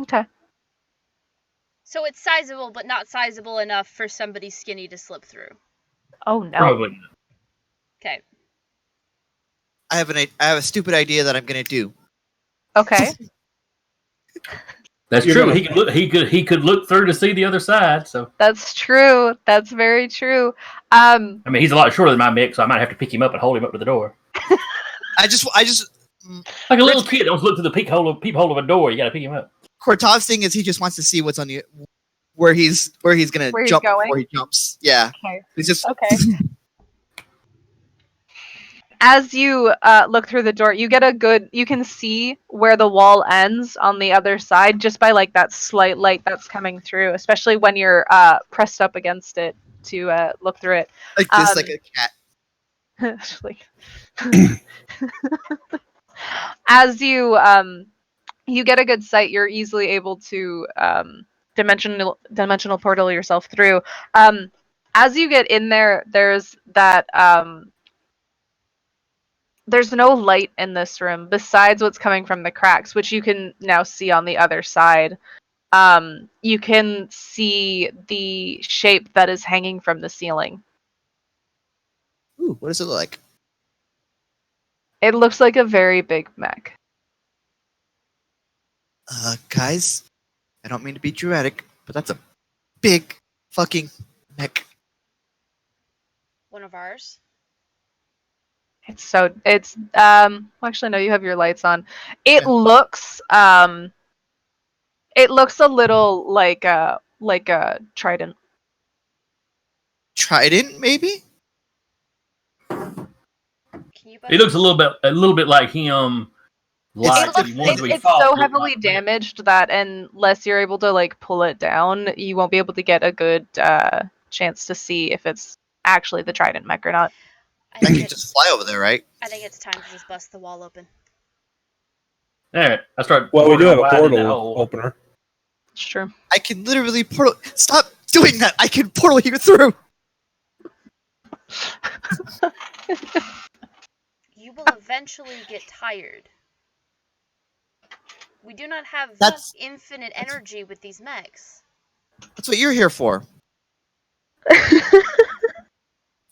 Okay. so it's sizable, but not sizable enough for somebody skinny to slip through. Oh no. Probably. Okay. I have a stupid idea that I'm gonna do. Okay. That's You're true. gonna- He could look. He could look through to see the other side. So That's true. That's very true. I mean, he's a lot shorter than my Mick, so I might have to pick him up and hold him up to the door, I just like a little kid. Don't look through the peephole of a door. You got to pick him up. Cortav's thing is he just wants to see what's on the where he's gonna Where he's jump going? before he jumps. Yeah, Okay. he's just Okay. As you look through the door, you can see where the wall ends on the other side just by like that slight light that's coming through, especially when you're pressed up against it to look through it. like this, like a cat. Like- as you get a good sight, you're easily able to dimensional portal yourself through. As you get in there, there's that there's no light in this room besides what's coming from the cracks, which you can now see on the other side. You can see the shape that is hanging from the ceiling. Ooh, what does it look like? It looks like a very big mech. Guys, I don't mean to be dramatic, but that's a big fucking mech. One of ours. It's well, actually no, you have your lights on. It looks a little like a trident. Trident, maybe? Can you He looks a little bit like him. Like It he wanted to be it's fought, so looked heavily like that. damaged that unless you're able to like pull it down, you won't be able to get a good chance to see if it's actually the trident mech or not. I I think, can just fly over there, right? I think it's time to just bust the wall open. All right, I start. Well, we do have a widening that portal hole. opener. It's true. I can literally portal. Stop doing that! I can portal you through. You will eventually get tired. We do not have infinite energy with these mechs. That's what you're here for.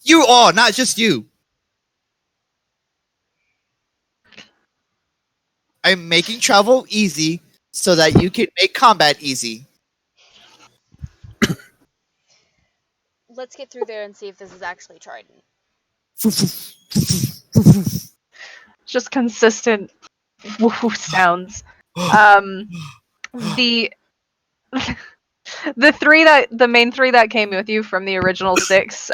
You all, not just you. I'm making travel easy so that you can make combat easy. Let's get through there and see if this is actually Trident. Just consistent woof sounds. The the main three that came with you from the original 6,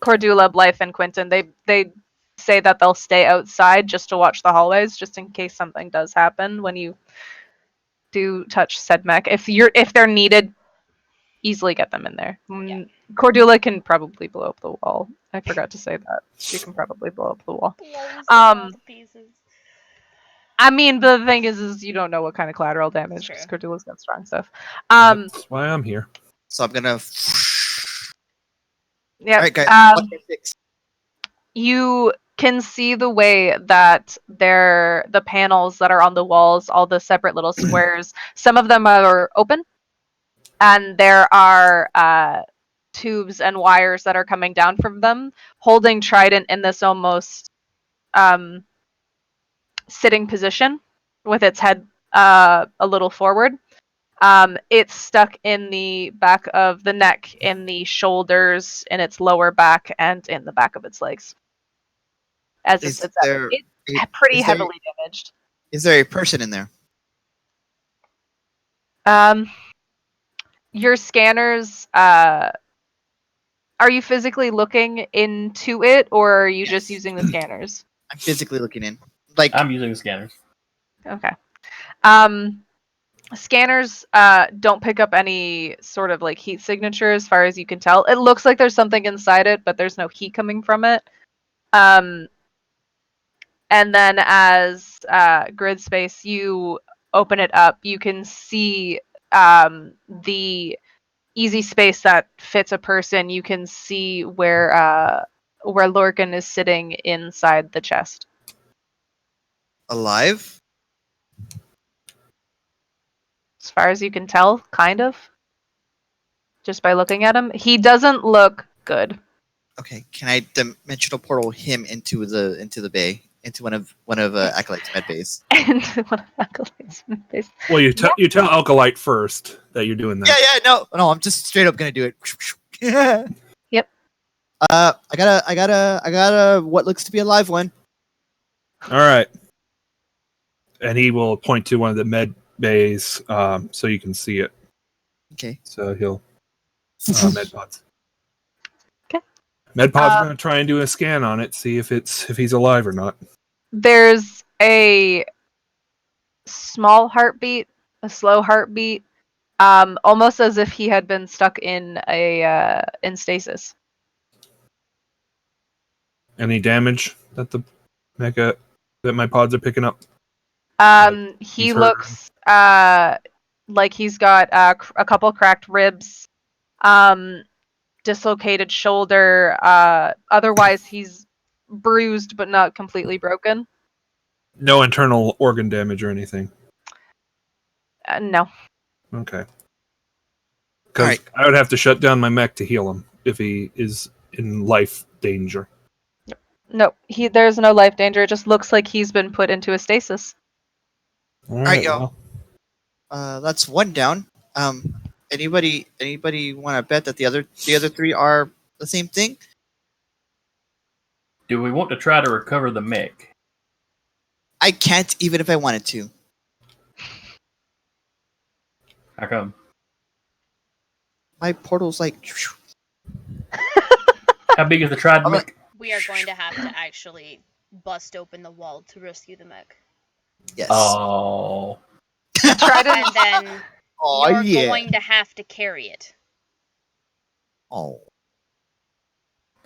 Cordula, Blythe, and Quentin, they say that they'll stay outside just to watch the hallways, just in case something does happen when you do touch said mech. If they're needed, easily get them in there. Yeah. Cordula can probably blow up the wall. I forgot to say that. She can probably blow up the wall. Blows them all to pieces. I mean, the thing is you don't know what kind of collateral damage, because True. Cordula's got strong stuff. That's why I'm here. So I'm gonna. Yeah. Alright, guys. watch my 6. You can see the way that the panels that are on the walls, all the separate little squares, some of them are open, and there are tubes and wires that are coming down from them, holding Trident in this almost sitting position with its head a little forward. It's stuck in the back of the neck, in the shoulders, in its lower back, and in the back of its legs. As it Is sits up. there It's pretty is there- heavily damaged. Is there a person in there? Your scanners, are you physically looking into it, or are you just Yes. using the scanners? I'm physically looking in. Like, I'm using the scanners. Okay. Scanners don't pick up any sort of like heat signature as far as you can tell. It looks like there's something inside it, but there's no heat coming from it. And then as grid space, you open it up, you can see the easy space that fits a person. You can see where Lorcan is sitting inside the chest. alive? As far as you can tell, kind of. Just by looking at him. He doesn't look good. Okay, can I dimensional portal him into the bay one of Acolyte's med base. And one of Acolyte's face. Well, you tell Alkalite first that you're doing that. No, I'm just straight up gonna do it. Yep. I got a what looks to be a live one. All right. And he will point to one of the med bays so you can see it. Okay. So he'll med pods. Okay. Med pod's going to try and do a scan on it, see if he's alive or not. There's a small heartbeat, a slow heartbeat, almost as if he had been stuck in in stasis. Any damage that the mecha that my pods are picking up? He he's looks like he's got a couple cracked ribs, dislocated shoulder. Otherwise, he's bruised but not completely broken. No internal organ damage or anything. No. Okay. Because Alright. I would have to shut down my mech to heal him if he is in life danger. No, there's no life danger. It just looks like he's been put into a stasis. All right, right, yo. That's one down. Anybody want to bet that the other three are the same thing? Do we want to try to recover the mech? I can't even if I wanted to. How come? My portal's like. How big is the tried I'm mech? We are going to have to actually bust open the wall to rescue the mech. Yes. Oh. And then Oh you're yeah. going to have to carry it. Oh,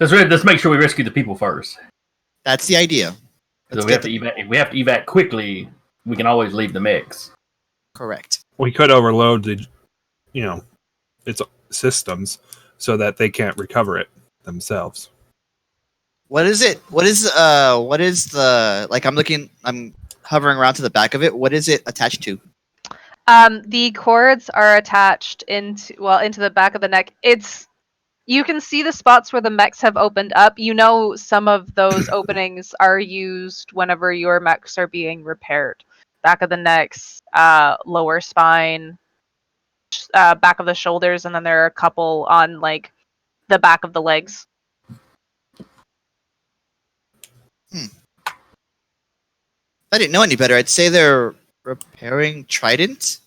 Let's make sure we rescue the people first. that's the idea. Because if we have to evac quickly, we can always leave the mechs. Correct. We could overload its systems so that they can't recover it themselves. What is it? What is the like? I'm hovering around to the back of it. What is it attached to? The cords are attached into the back of the neck. You can see the spots where the mechs have opened up. You know some of those openings are used whenever your mechs are being repaired. Back of the necks, lower spine, back of the shoulders, and then there are a couple on like the back of the legs. If I didn't know any better, I'd say they're repairing Trident.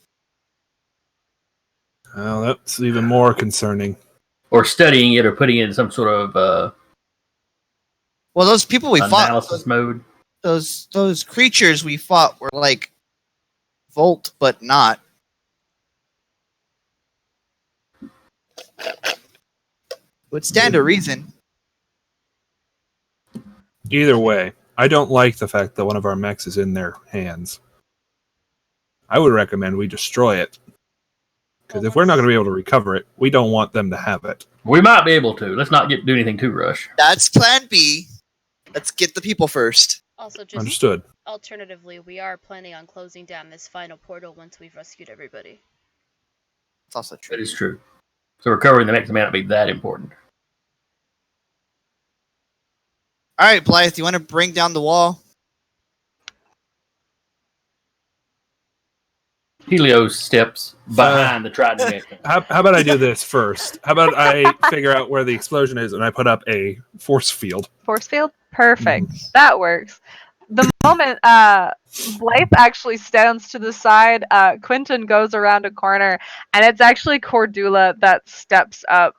Well, that's even more concerning. Or studying it or putting it in some sort of Well, those people we fought, analysis mode. those creatures we fought were like Volt, but not. Would stand to reason. Either way, I don't like the fact that one of our mechs is in their hands. I would recommend we destroy it. Because if we're not going to be able to recover it, we don't want them to have it. We might be able to. Let's not do anything too rush. That's Plan B. Let's get the people first. Also, just Understood. alternatively, we are planning on closing down this final portal once we've rescued everybody. It's also true. That is true. So recovering the mech may not be that important. All right, Blythe, you want to bring down the wall? Helios steps behind the trident mech. How about I do this first? How about I figure out where the explosion is and I put up a force field? Force field? Perfect. That works. The moment Blythe actually stands to the side, Quentin goes around a corner, and it's actually Cordula that steps up.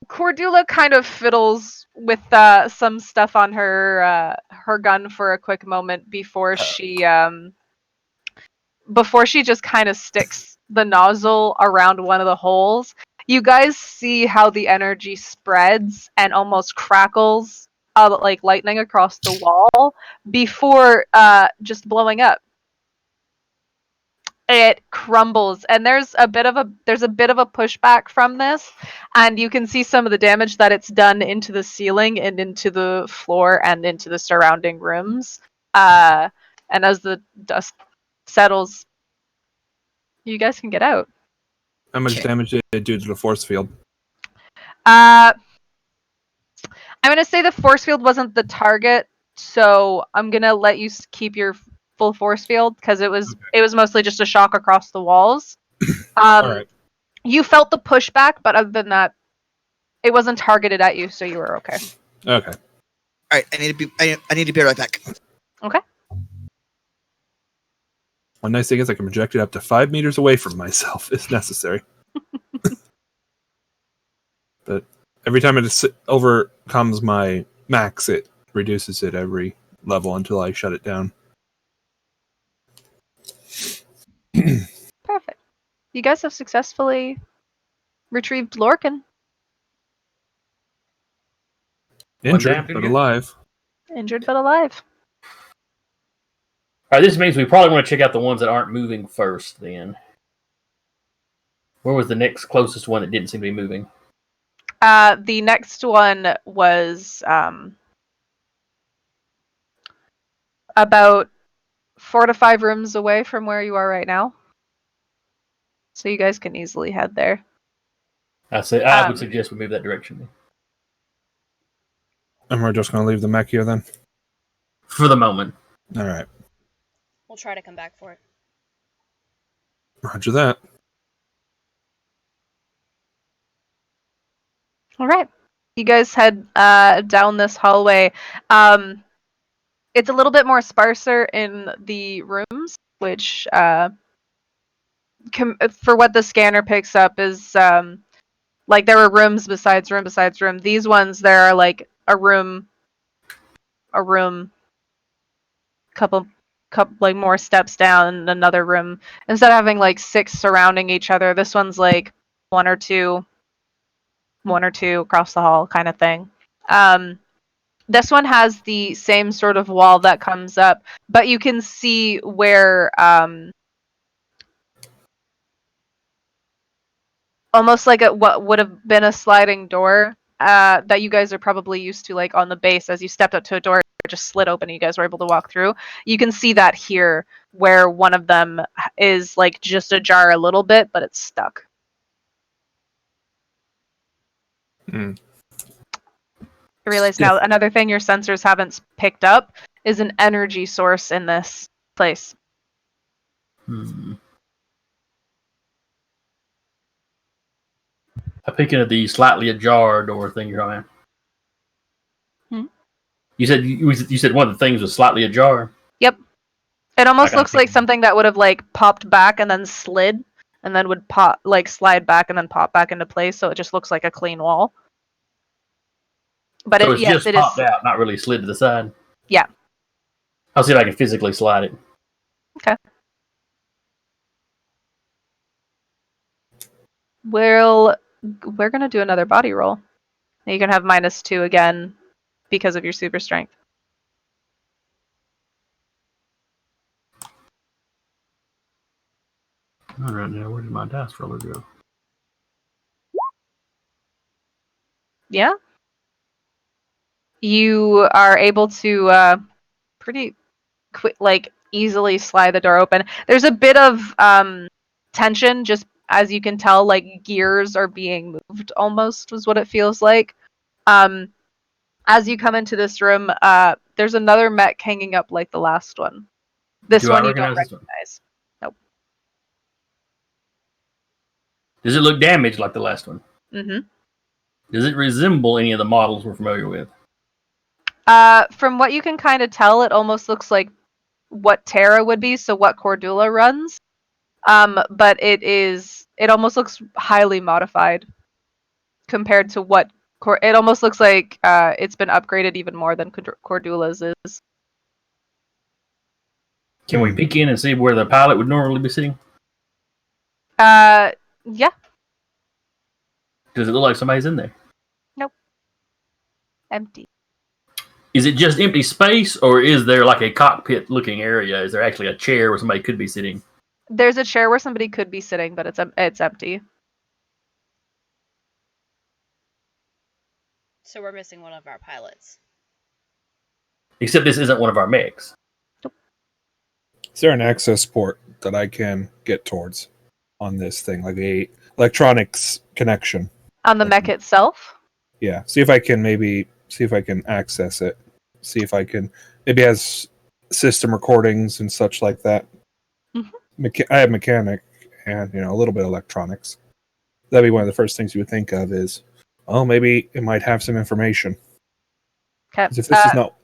Cordula kind of fiddles with some stuff on her gun for a quick moment before she just kind of sticks the nozzle around one of the holes. You guys see how the energy spreads and almost crackles like lightning across the wall before just blowing up. It crumbles, and there's a bit of a pushback from this, and you can see some of the damage that it's done into the ceiling and into the floor and into the surrounding rooms. And as the dust settles, you guys can get out. How much damage did it do to the force field? I I'm gonna say the force field wasn't the target, so I'm gonna let you keep your full force field because it was mostly just a shock across the walls. All right. You felt the pushback, but other than that, it wasn't targeted at you, so you were okay. All Okay. right, I need to be right back. Okay. One nice thing is I can project it up to 5 meters away from myself if necessary. But every time it overcomes my max, it reduces it every level until I shut it down. Perfect. You guys have successfully retrieved Lorcan. Injured, down, but good. alive. Injured but alive. All right, this means we probably want to check out the ones that aren't moving first. Then, where was the next closest one that didn't seem to be moving? The next one was about 4 to 5 rooms away from where you are right now. So you guys can easily head there. I would suggest we move that direction And we're just going to leave the mech here then? for the moment. All right. We'll try to come back for it. Roger that. All right. You guys head down this hallway. It's a little bit more sparser in the rooms, which for what the scanner picks up is like there are rooms besides room besides room. These ones, there are like a room, couple like more steps down, and another room. Instead of having like 6 surrounding each other, this one's like one or two across the hall kind of thing. This one has the same sort of wall that comes up, but you can see where almost like what would have been a sliding door that you guys are probably used to, like on the base. As you stepped up to a door, it just slid open and you guys were able to walk through. You can see that here, where one of them is like just ajar a little bit, but it's stuck. Mm. I realize now another thing your sensors haven't picked up is an energy source in this place. I'm picking at the slightly ajar door thing you're on. You said one of the things was slightly ajar. Yep. It almost kinda looks like something that would have like popped back and then slid and then would slide back and then pop back into place, so it just looks like a clean wall. But So it's just it popped is. out, not really slid to the side. Yeah. I'll see if I can physically slide it. Okay. We're gonna do another body roll. Now you can have -2 again because of your super strength. All right, now where did my dice roller go? Yeah. You are able to pretty quick, like easily slide the door open. There's a bit of tension, just as you can tell, like gears are being moved almost, is what it feels like. As you come into this room, there's another mech hanging up like the last one. This Do one I you don't recognize this one? recognize. Nope. Does it look damaged like the last one? Mm-hmm. Does it resemble any of the models we're familiar with? From what you can kind of tell, it almost looks like what Terra would be, so what Cordula runs. But it almost looks highly modified compared to what it almost looks like it's been upgraded even more than Cordula's is. Can we peek in and see where the pilot would normally be sitting? Yeah. Does it look like somebody's in there? Empty. Is it just empty space, or is there like a cockpit-looking area? Is there actually a chair where somebody could be sitting? There's a chair where somebody could be sitting, but it's empty. So we're missing one of our pilots. Except this isn't one of our mechs. Is there an access port that I can get towards on this thing, like a electronics connection? On the mech itself? Yeah. See if I can maybe see if I can access it. See if I can. Maybe it has system recordings and such like that. I have mechanic and a little bit of electronics. That'd be one of the first things you would think of is, oh, maybe it might have some information. Okay. 'Cause if this is not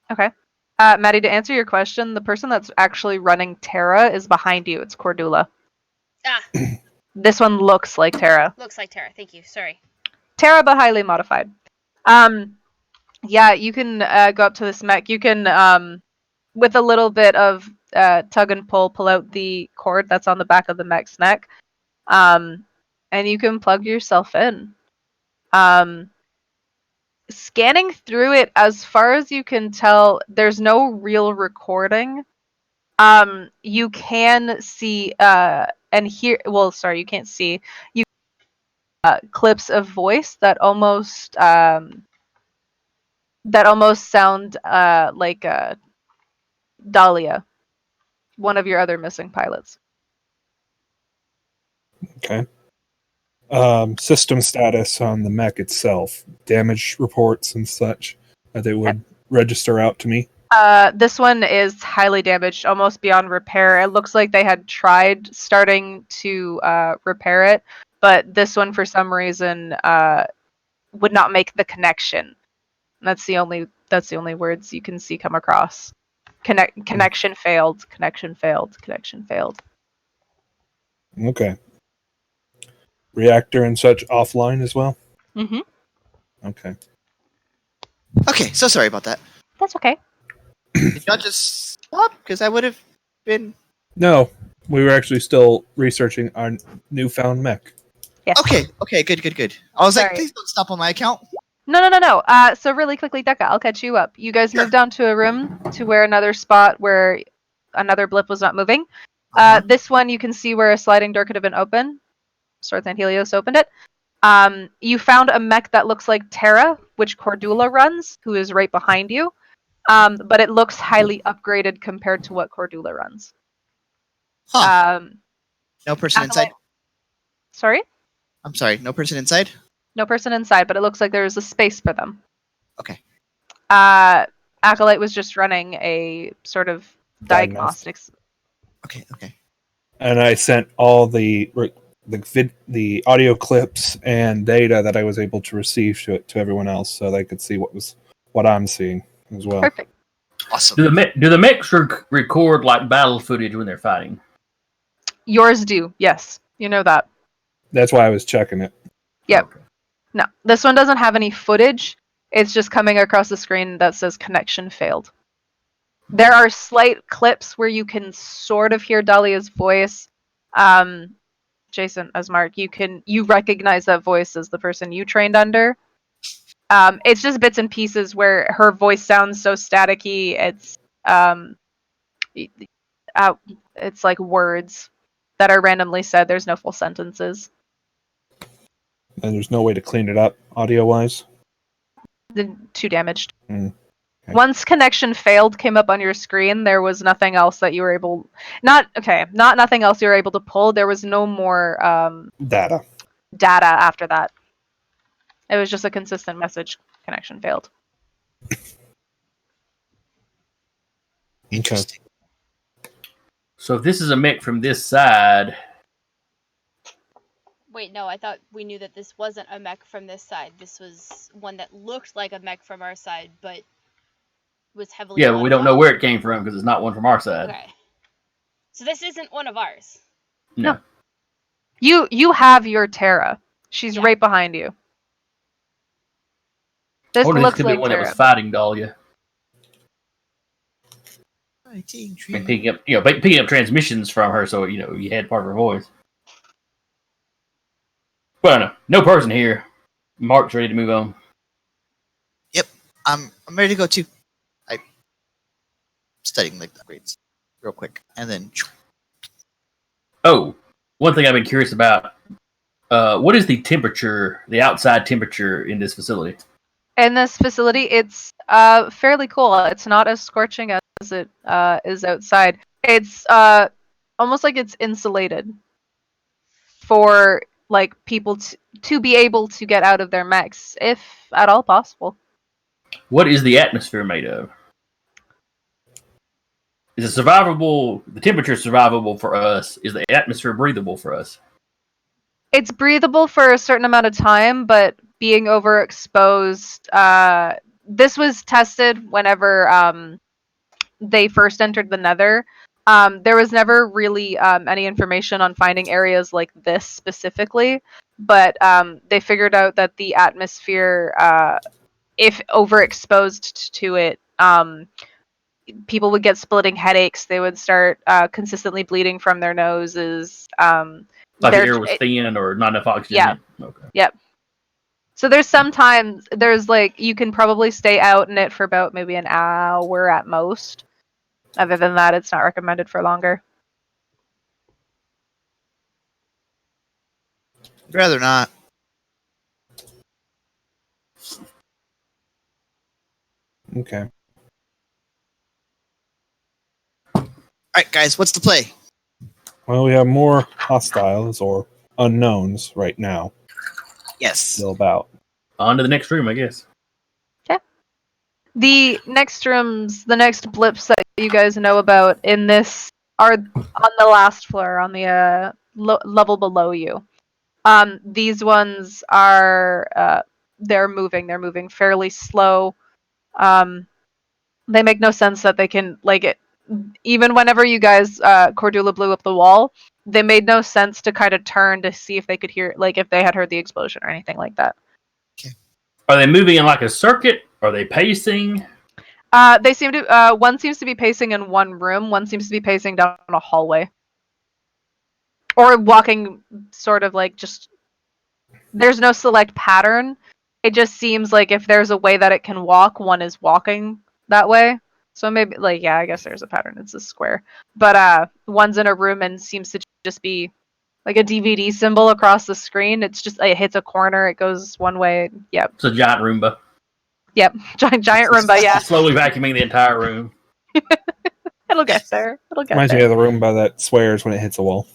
Okay. Maddie, to answer your question, the person that's actually running Terra is behind you. It's Cordula. Ah, This one looks like Terra. looks like Terra. Thank you. Sorry. Terra, but highly modified. Yeah, you can go up to this mech. You can, with a little bit of tug and pull out the cord that's on the back of the mech's neck, and you can plug yourself in. Scanning through it, as far as you can tell, there's no real recording. You can see and hear. Well, sorry, you can't see. You clips of voice that almost sound like Dahlia, one of your other missing pilots. okay. System status on the mech itself, damage reports and such that they would register out to me. This one is highly damaged, almost beyond repair. It looks like they had tried starting to repair it, but this one, for some reason, would not make the connection. That's the only words you can see come across. Connection failed. Connection failed. Connection failed. Okay. Reactor and such offline as well. Mm-hmm. Okay. Okay, so sorry about that. That's okay. Did y'all just stop? Because I would have been. No, we were actually still researching our newfound mech. Yes. Okay, good. I was like, Sorry. please don't stop on my account. No. So really quickly, Decca, I'll catch you up. You guys Sure. moved down to a room to where another spot where another blip was not moving. Uh-huh. This one you can see where a sliding door could have been open. Sorth and Helios opened it. You found a mech that looks like Terra, which Cordula runs, who is right behind you. But it looks highly upgraded compared to what Cordula runs. Huh. No person inside? Sorry? I'm sorry, no person inside? No person inside, but it looks like there is a space for them. Okay. Acolyte was just running a sort of diagnostics. Okay. And I sent all the audio clips and data that I was able to receive to everyone else, so they could see what I'm seeing as well. Perfect. Awesome. Do the mechs record like battle footage when they're fighting? Yours do, yes. You know that. That's why I was checking it. Yep. Okay. No, this one doesn't have any footage. It's just coming across the screen that says connection failed. There are slight clips where you can sort of hear Dahlia's voice. Jason, as Mark, you recognize that voice as the person you trained under. It's just bits and pieces where her voice sounds so staticky. It's like words that are randomly said. There's no full sentences. And there's no way to clean it up audio-wise? Too damaged. Okay. Once connection failed came up on your screen, there was nothing else that you were able not nothing else you were able to pull. There was no more Data after that. It was just a consistent message, connection failed. Interesting. So if this is a mech from this side, Wait, no, I thought we knew that this wasn't a mech from this side. This was one that looked like a mech from our side, but was heavily yeah, but we don't know modified. where it came from because it's not one from our side. Okay. So this isn't one of ours. No. You have your Terra. She's Yeah. right behind you. This Or this looks could be like one that Terra. was fighting Dahlia. Fighting tree. And picking up transmissions from her, so you had part of her voice. But no person here. Mark's ready to move on. I'm ready to go too. I'm studying like the upgrades real quick, and then. Oh, one thing I've been curious about. What is the temperature, the outside temperature in this facility? In this facility, it's fairly cool. It's not as scorching as it is outside. It's almost like it's insulated for like people to be able to get out of their mechs, if at all possible. What is the atmosphere made of? Is it survivable? The temperature is survivable for us. Is the atmosphere breathable for us? It's breathable for a certain amount of time, but being overexposed. This was tested whenever they first entered the Nether. There was never really any information on finding areas like this specifically, but they figured out that the atmosphere, if overexposed to it, people would get splitting headaches. They would start consistently bleeding from their noses. Like the air was thin or not enough oxygen. Yeah. Okay. Yep. So there's like you can probably stay out in it for about maybe an hour at most. Other than that, it's not recommended for longer. I'd rather not. Okay. All right, guys, what's the play? Well, we have more hostiles or unknowns right now. Yes. Still about. On to the next room, I guess. The next rooms, the next blips that you guys know about in this are on the last floor, on the level below you. These ones are they're moving fairly slow. They make no sense that they can like it. Even whenever you guys Cordula blew up the wall, they made no sense to kind of turn to see if they could hear, like if they had heard the explosion or anything like that. Are they moving in like a circuit? Are they pacing? They seem to. One seems to be pacing in one room. One seems to be pacing down a hallway, or walking, sort of like just. There's no select pattern. It just seems like if there's a way that it can walk, one is walking that way. So maybe, like, yeah, I guess there's a pattern. It's a square, but one's in a room and seems to just be like a DVD symbol across the screen. It's just it hits a corner, it goes one way. Yep. It's a giant Roomba. Yep. Giant Roomba. Yeah. Slowly vacuuming the entire room. It'll get there. It'll get Reminds there. me of the Roomba that swears when it hits a wall.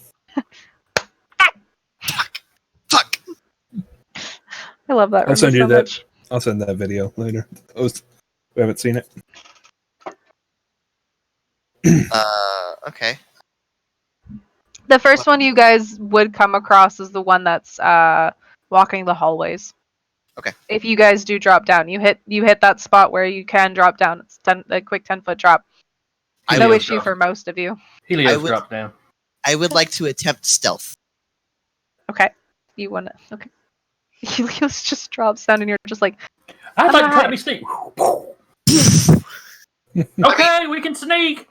Fuck. I love that I'll Roomba send you so that. much. I'll send that video later. We haven't seen it. Okay. The first one you guys would come across is the one that's walking the hallways. Okay. If you guys do drop down, you hit that spot where you can drop down. It's a quick 10-foot drop. No Helios issue drop. for most of you. Helios dropped down. I would like to attempt stealth. Okay. You want to? Okay. Helios just drops down, and you're just like, I'd like to try to Alright. be sneak. Okay, we can sneak.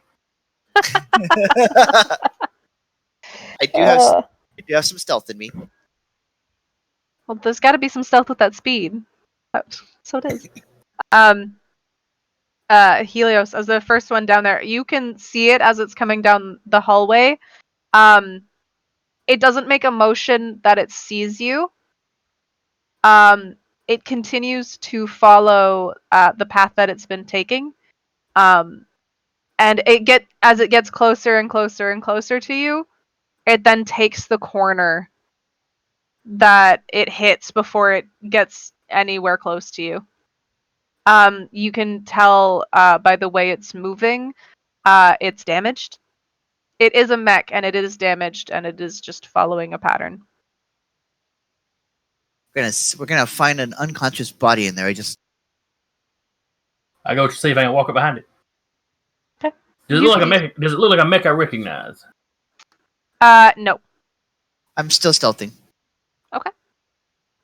I do have some stealth in me. well, there's got to be some stealth with that speed. So it is. Helios, as the first one down there, you can see it as it's coming down the hallway. It doesn't make a motion that it sees you. It continues to follow the path that it's been taking. And as it gets closer and closer and closer to you, it then takes the corner that it hits before it gets anywhere close to you. You can tell by the way it's moving, it's damaged. It is a mech, and it is damaged, and it is just following a pattern. We're gonna find an unconscious body in there. I go to see if I can walk up behind it. Okay. Does it look like a mech? Does it look like a mech I recognize? No. I'm still stealthing.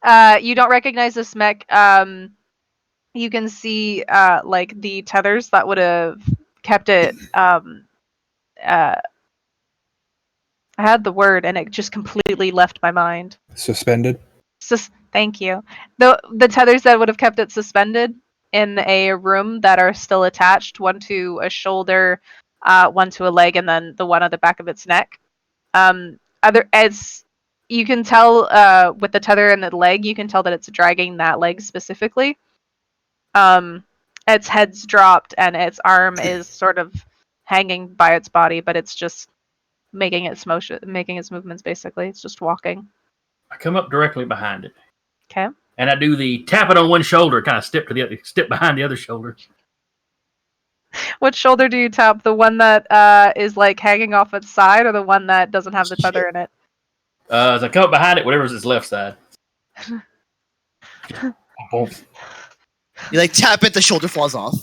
You don't recognize this mech. You can see like the tethers that would have kept it. I had the word and it just completely left my mind. Suspended. Thank you. The tethers that would have kept it suspended in a room that are still attached, one to a shoulder, one to a leg, and then the one on the back of its neck. As you can tell with the tether and the leg, you can tell that it's dragging that leg specifically. Its head's dropped and its arm is sort of hanging by its body, but it's just making its movements. Basically, it's just walking. I come up directly behind it. Okay. And I do the tap it on one shoulder, kind of step behind the other shoulder. What shoulder do you tap? The one that is like hanging off its side, or the one that doesn't have the tether in it? As I come up behind it, whatever's its left side. Boom. You like tap it, the shoulder falls off.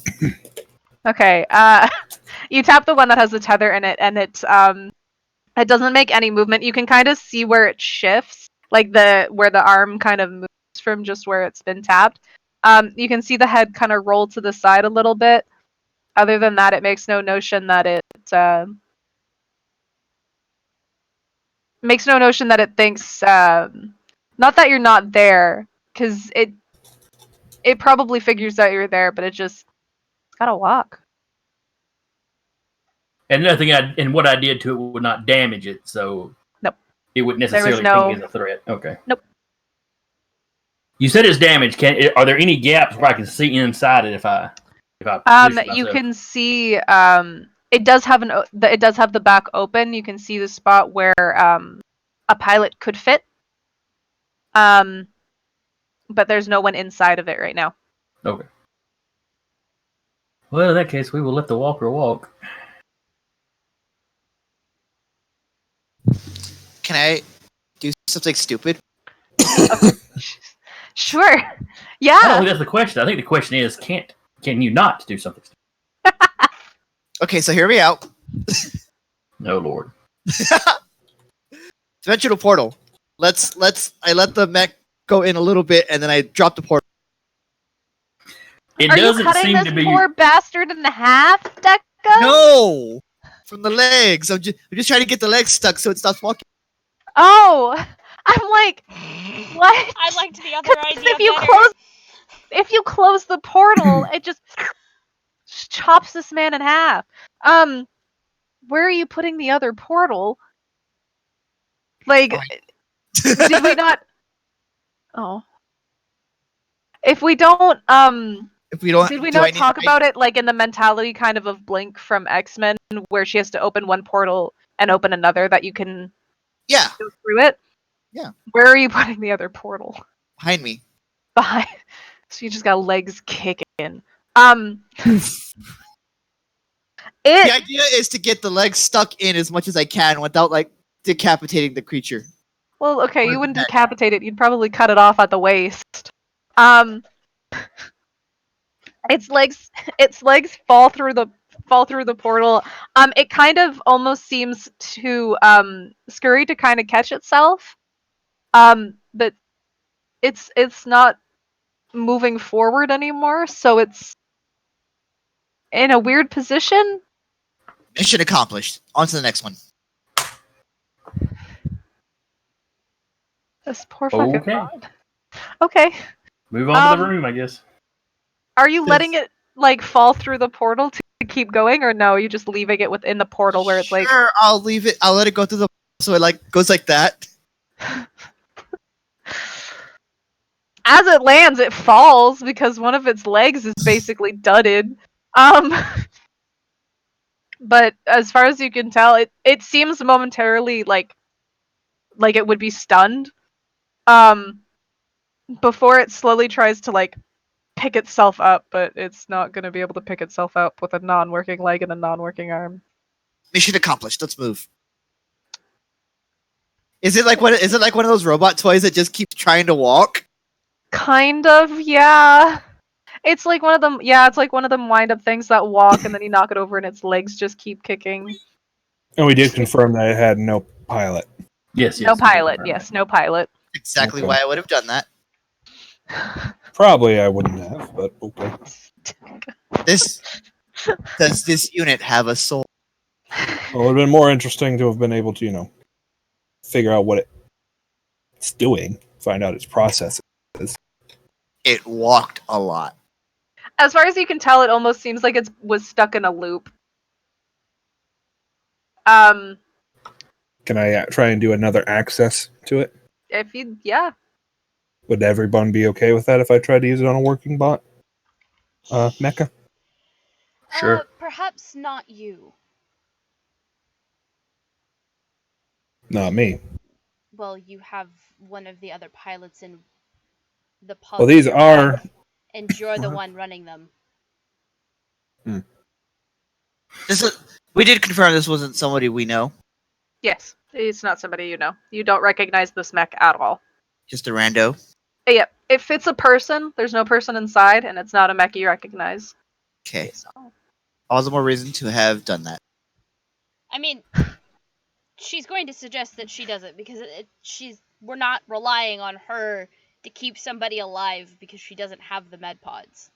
Okay. You tap the one that has the tether in it, and it doesn't make any movement. You can kind of see where it shifts, like where the arm kind of moves from just where it's been tapped. You can see the head kind of roll to the side a little bit. Other than that, it makes no notion that it thinks not that you're not there, because it probably figures out you're there, but it's gotta walk. And nothing and what I did to it would not damage it, so Nope. It wouldn't necessarily no- ping as a threat. Okay. Nope. You said it's damaged. Are there any gaps where I can see inside it if I position You myself? can see it does have the back open. You can see the spot where a pilot could fit. But there's no one inside of it right now. Okay. Well, in that case, we will let the walker walk. Can I do something stupid? Sure. I don't Yeah. think that's the question. I think the question is, can you not do something? Okay, so hear me out. No, Lord. Dimensional portal. I let the mech go in a little bit, and then I drop the portal. It Are you doesn't cutting seem this to be. poor bastard in half, Deca? No, from the legs. I'm just trying to get the legs stuck so it stops walking. Oh, I'm like, what? I liked the other 'Cause idea if you close the portal, it just chops this man in half. Where are you putting the other portal? Like, did we not? Oh, if we don't, If we don't, did we do I not need- talk about it like in the mentality kind of Blink from X-Men, where she has to open one portal and open another that you can Yeah, go through it? Yeah. Where are you putting the other portal? behind me. Behind. So you just got legs kicking. The idea is to get the legs stuck in as much as I can without like decapitating the creature. Well, okay, Or you wouldn't the neck. decapitate it. You'd probably cut it off at the waist. Its legs fall through the portal. It kind of almost seems to scurry to kind of catch itself. But it's not moving forward anymore, so it's in a weird position. Mission accomplished. On to the next one. This poor fucking Okay. god. Okay. Move on to the Um, room, I guess. Are you letting it like fall through the portal to keep going, or no? Are you just leaving it within the portal where it's like? Sure, I'll leave it. I'll let it go through the so it like goes like that. As it lands, it falls because one of its legs is basically dudded. But as far as you can tell, it seems momentarily like it would be stunned. Before it slowly tries to like pick itself up, but it's not going to be able to pick itself up with a non-working leg and a non-working arm. Mission accomplished. Let's move. Is it like one of those robot toys that just keeps trying to walk? Kind of, yeah. It's like one of them. Yeah, it's like one of them wind-up things that walk, and then you knock it over, and its legs just keep kicking. And we did confirm that it had no pilot. Yes. No we can pilot. confirm Yes, no pilot. Exactly Okay. why I would have done that. Probably I wouldn't have, but okay. Does this unit have a soul? Well, it would have been more interesting to have been able to, figure out what it's doing, find out its processes. It walked a lot. As far as you can tell, it almost seems like it was stuck in a loop. Can I try and do another access to it? If you, yeah. Would everyone be okay with that if I tried to use it on a working bot? Mecha? Sure. Perhaps not you. Not me. well, you have one of the other pilots in the pub. Well, these nearby, are. and you're the Uh-huh. one running them. We did confirm this wasn't somebody we know. Yes, it's not somebody you know. You don't recognize this mech at all. Just a rando. Yep. If it's a person, there's no person inside, and it's not a mech you recognize. Okay. So, All the more reason to have done that. I mean, she's going to suggest that she does it because we're not relying on her to keep somebody alive because she doesn't have the med pods.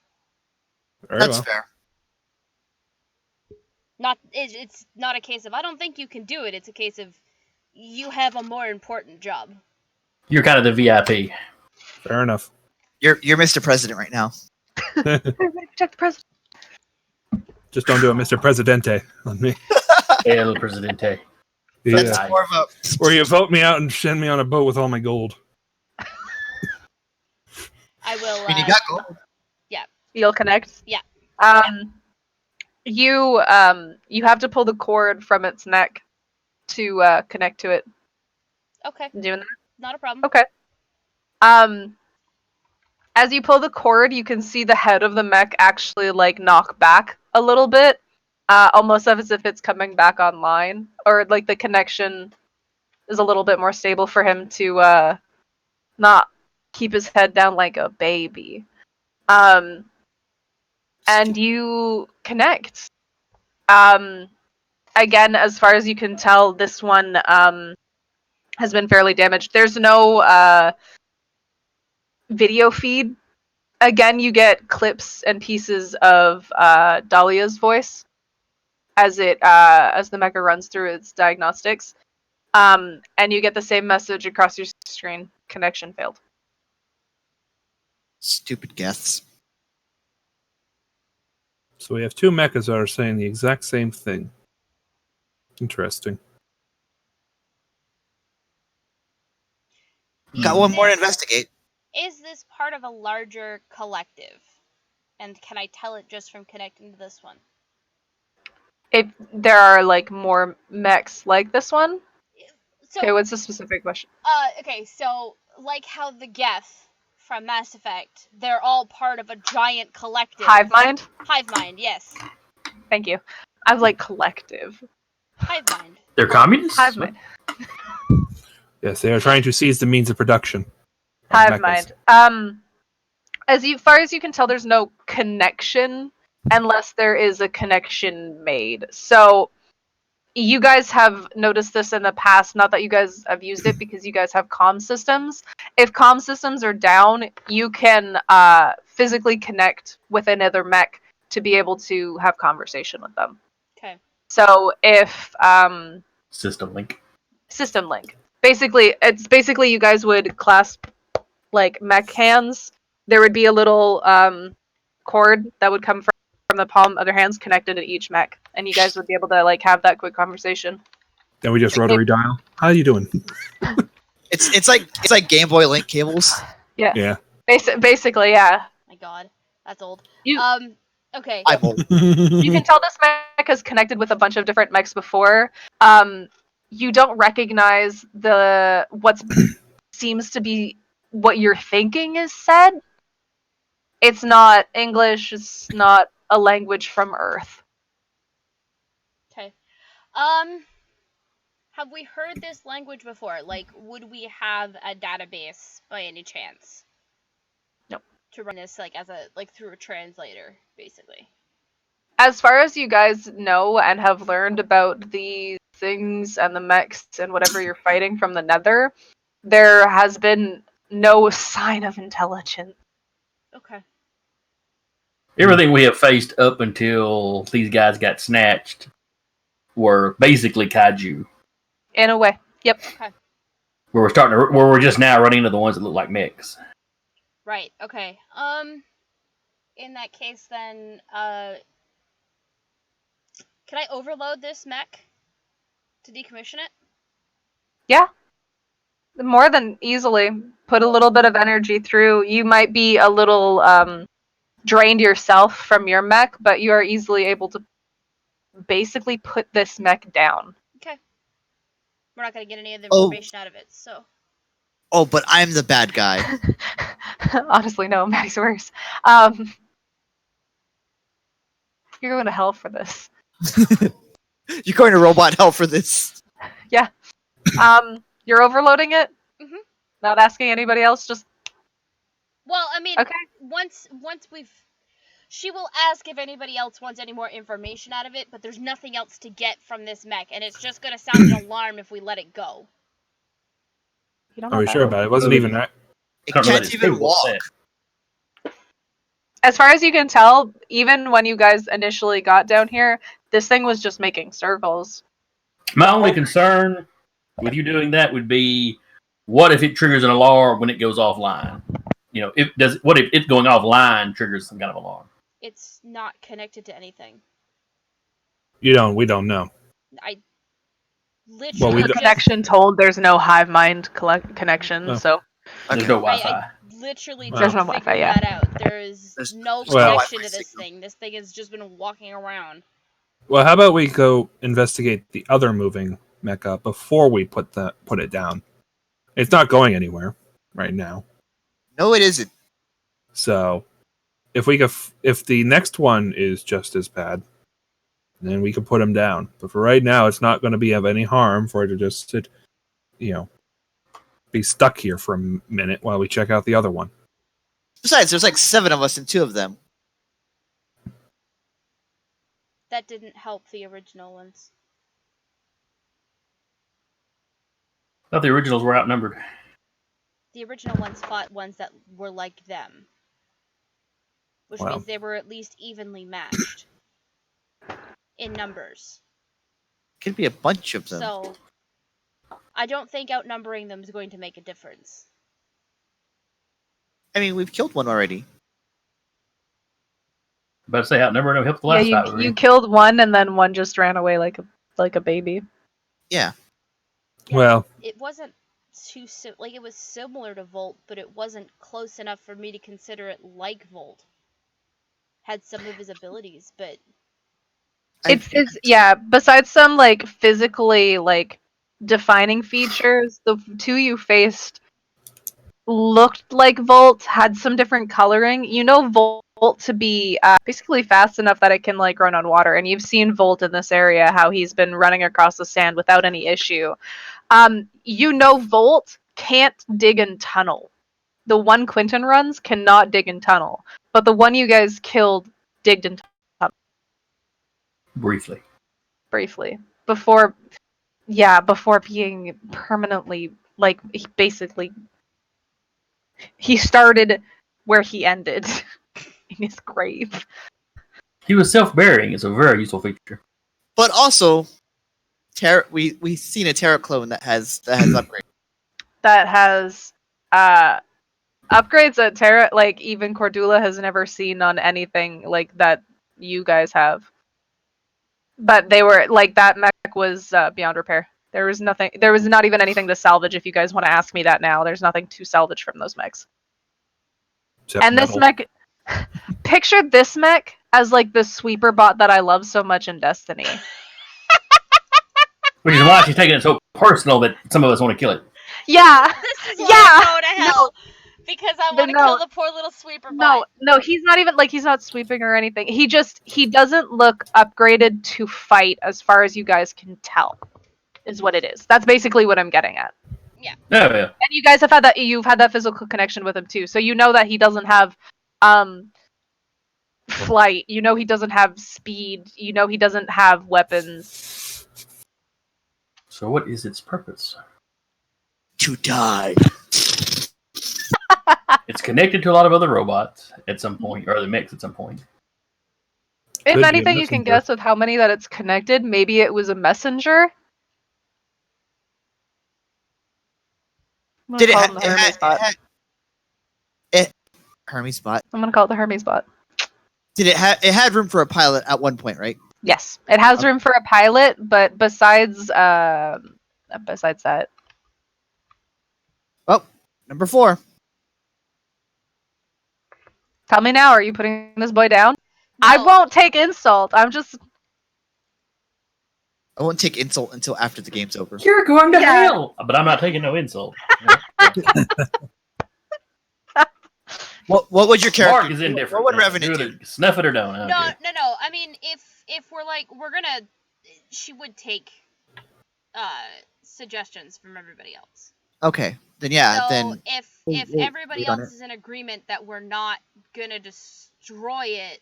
Very That's well. fair. It's not a case of I don't think you can do it. It's a case of you have a more important job. You're kind of the VIP. Fair enough. You're Mr. President right now. everybody protect the president. Just don't do it, Mr. Presidente, on me. El Presidente. That's Yeah. more of a. Or you vote me out and send me on a boat with all my gold. I will. When you got gold. You'll connect. Yeah. You have to pull the cord from its neck to connect to it. Okay, Doing that. not a problem. Okay. As you pull the cord, you can see the head of the mech actually like knock back a little bit, almost as if it's coming back online, or like the connection is a little bit more stable for him to not keep his head down like a baby. And you connect. Again, as far as you can tell, this one has been fairly damaged. There's no video feed. Again, you get clips and pieces of Dahlia's voice as the mecha runs through its diagnostics, and you get the same message across your screen: connection failed. Stupid guests. So we have two mechas that are saying the exact same thing. Interesting. Got one more to investigate. Is this part of a larger collective? And can I tell it just from connecting to this one? If there are like more mechs like this one. So, Okay, what's the specific question? okay, so like how the Geth from Mass Effect, they're all part of a giant collective. Hive mind? Hive mind, yes. Thank you. I was like collective. Hive mind. They're communists? Hive mind. Yes, they are trying to seize the means of production. of Hive mechas. mind. As far as you can tell, there's no connection unless there is a connection made. So you guys have noticed this in the past, not that you guys have used it because you guys have comm systems. If comm systems are down, you can physically connect with another mech to be able to have conversation with them. Okay. So if System link. system link. It's basically you guys would clasp like mech hands. There would be a little cord that would come from the palm of their hands connected to each mech, and you guys would be able to like have that quick conversation. Then we just rotary dial. How you doing? It's like Game Boy Link cables. Yeah. Basically, yeah. My god, that's old. You- Okay. I'm old. You can tell this mech has connected with a bunch of different mechs before. You don't recognize what seems to be what you're thinking is said. It's not English. It's not a language from Earth. Okay. Have we heard this language before? Like, would we have a database by any chance? No. To run this through a translator, basically. As far as you guys know and have learned about the things and the mechs and whatever you're fighting from the Nether, there has been no sign of intelligence. Okay. Everything we have faced up until these guys got snatched were basically kaiju. In a way. Yep. Okay. Where we're just now running into the ones that look like mechs. Right. Okay. In that case, then, can I overload this mech to decommission it? Yeah. More than easily. Put a little bit of energy through. You might be a little drained yourself from your mech, but you are easily able to basically put this mech down. Okay. We're not gonna get any of the Oh. information out of it, so. Oh, but I'm the bad guy. Honestly, no, Maddie's worse. You're going to hell for this. You're going to robot hell for this. You're overloading it? Mhm. Not asking anybody else, just Well, I mean, okay. once she will ask if anybody else wants any more information out of it, but there's nothing else to get from this mech, and it's just gonna sound an alarm if we let it go. You don't Are have we that. sure about it? It wasn't even that. It I don't know can't that it's even capable of walk. that. As far as you can tell, even when you guys initially got down here, this thing was just making circles. My only concern with you doing that would be, what if it triggers an alarm when it goes offline? What if it going offline triggers some kind of alarm? It's not connected to anything. We don't know. I Well, literally we The don't- connection told there's no hive mind connection, Oh. so There's Okay. no Wi-Fi. I literally Well. just There's no figured Wi-Fi, yeah. that out. There's There's no Well- connection to Wi-Fi this signal. thing. This thing has just been walking around. Well, how about we go investigate the other moving mecha before we put it down? It's not going anywhere right now. No, it isn't. So, if the next one is just as bad, then we can put him down. But for right now, it's not going to be of any harm for it to just sit, be stuck here for a minute while we check out the other one. Besides, there's like 7 of us and 2 of them. That didn't help the original ones. I thought the originals were outnumbered. The original ones fought ones that were like them, which Wow. means they were at least evenly matched in numbers. Could be a bunch of them. So, I don't think outnumbering them is going to make a difference. I mean, we've killed one already. But I say outnumbered don't help the yeah, last you fight. you killed one and then one just ran away like a baby. Yeah. Yeah, Well, it wasn't too it was similar to Volt, but it wasn't close enough for me to consider it like Volt. Had some of his abilities, but It's yeah. Besides some like physically like defining features, the two you faced looked like Volt, had some different coloring. You know Volt to be basically fast enough that it can like run on water, and you've seen Volt in this area how he's been running across the sand without any issue. You know Volt can't dig and tunnel. The one Quinton runs cannot dig and tunnel, but the one you guys killed digged and Briefly. briefly before being permanently like he started where he ended in his grave. He was self-burying. It's a very useful feature. But also, we've seen a Terra clone that has upgrades. That has upgrades that Terra, like even Cordula has never seen on anything like that you guys have. But they were like that mech was beyond repair. There was not even anything to salvage. If you guys want to ask me that now, there's nothing to salvage from those mechs. except And this metal. mech, picture this mech as like the sweeper bot that I love so much in Destiny. Which is why she's taking it so personal that some of us want to kill it. Yeah, this is why Yeah, I'm going to hell. Because I want to no. kill the poor little sweeper no, bot. he's not even like he's not sweeping or anything. He doesn't look upgraded to fight as far as you guys can tell. Is what it is. That's basically what I'm getting at. Oh, yeah. And you guys have you've had that physical connection with him too. So you know that he doesn't have flight. You know he doesn't have speed. You know he doesn't have weapons. So what is its purpose? To die. It's connected to a lot of other robots at some point, or the mix at some point. If Could be a anything, you can messenger. guess with how many that it's connected. Maybe it was a messenger. I'm gonna Did it call have him the Hermes bot. Hermes bot? I'm gonna call it the Hermes bot. Did it have? It had room for a pilot at one point, right? Yes, it has Okay. room for a pilot, but besides that, Well, number 4. tell me now. Are you putting this boy down? I No. won't take insult. I'm just I won't take insult until after the game's over. You're going to Yeah. hell! But I'm not taking no insult. Yeah. What would your character? Mark is indifferent. What would Revenant Do do? it, snuff it or don't. I don't care. No. I mean, if we're like she would take suggestions from everybody else. Okay, then yeah, So then if we'll everybody wait on else it. is in agreement that we're not gonna destroy it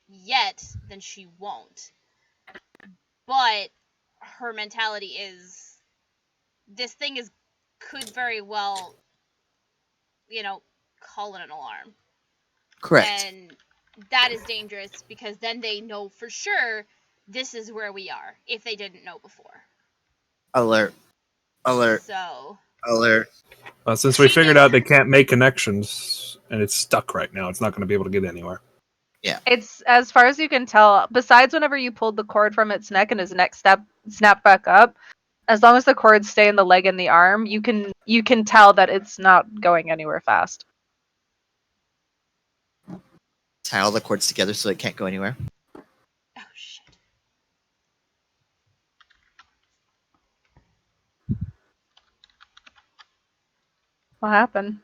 yet, then she won't. But her mentality is this thing could very well, call it an alarm. Correct. And that is dangerous because then they know for sure this is where we are if they didn't know before. Alert! So Since we figured out they can't make connections and it's stuck right now, it's not going to be able to get anywhere. It's, as far as you can tell, besides whenever you pulled the cord from its neck and his neck snapped back up, as long as the cords stay in the leg and the arm, you can tell that it's not going anywhere fast. Tie all the cords together so it can't go anywhere. Oh shit. What happened?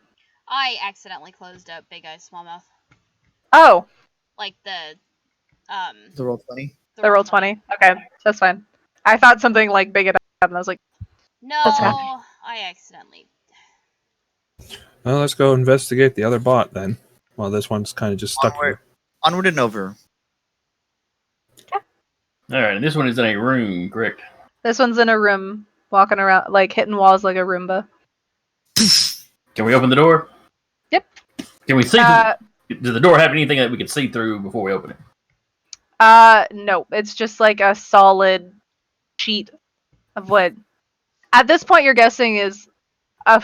I accidentally closed up Big Eye Small Mouth. Oh, Like the roll 20. the roll 20. Okay, that's fine. I thought something like big it up, and I was like, No, What's happening? I accidentally. Well, let's go investigate the other bot then. Well, this one's kind of just stuck here. Onward and over. All right, and this one is in a room, correct? this one's in a room, walking around, like hitting walls like a Roomba. Can we open the door? Yep. Can we see? Does the door have anything that we can see through before we open it? No, it's just like a solid sheet of wood. At this point, you're guessing is a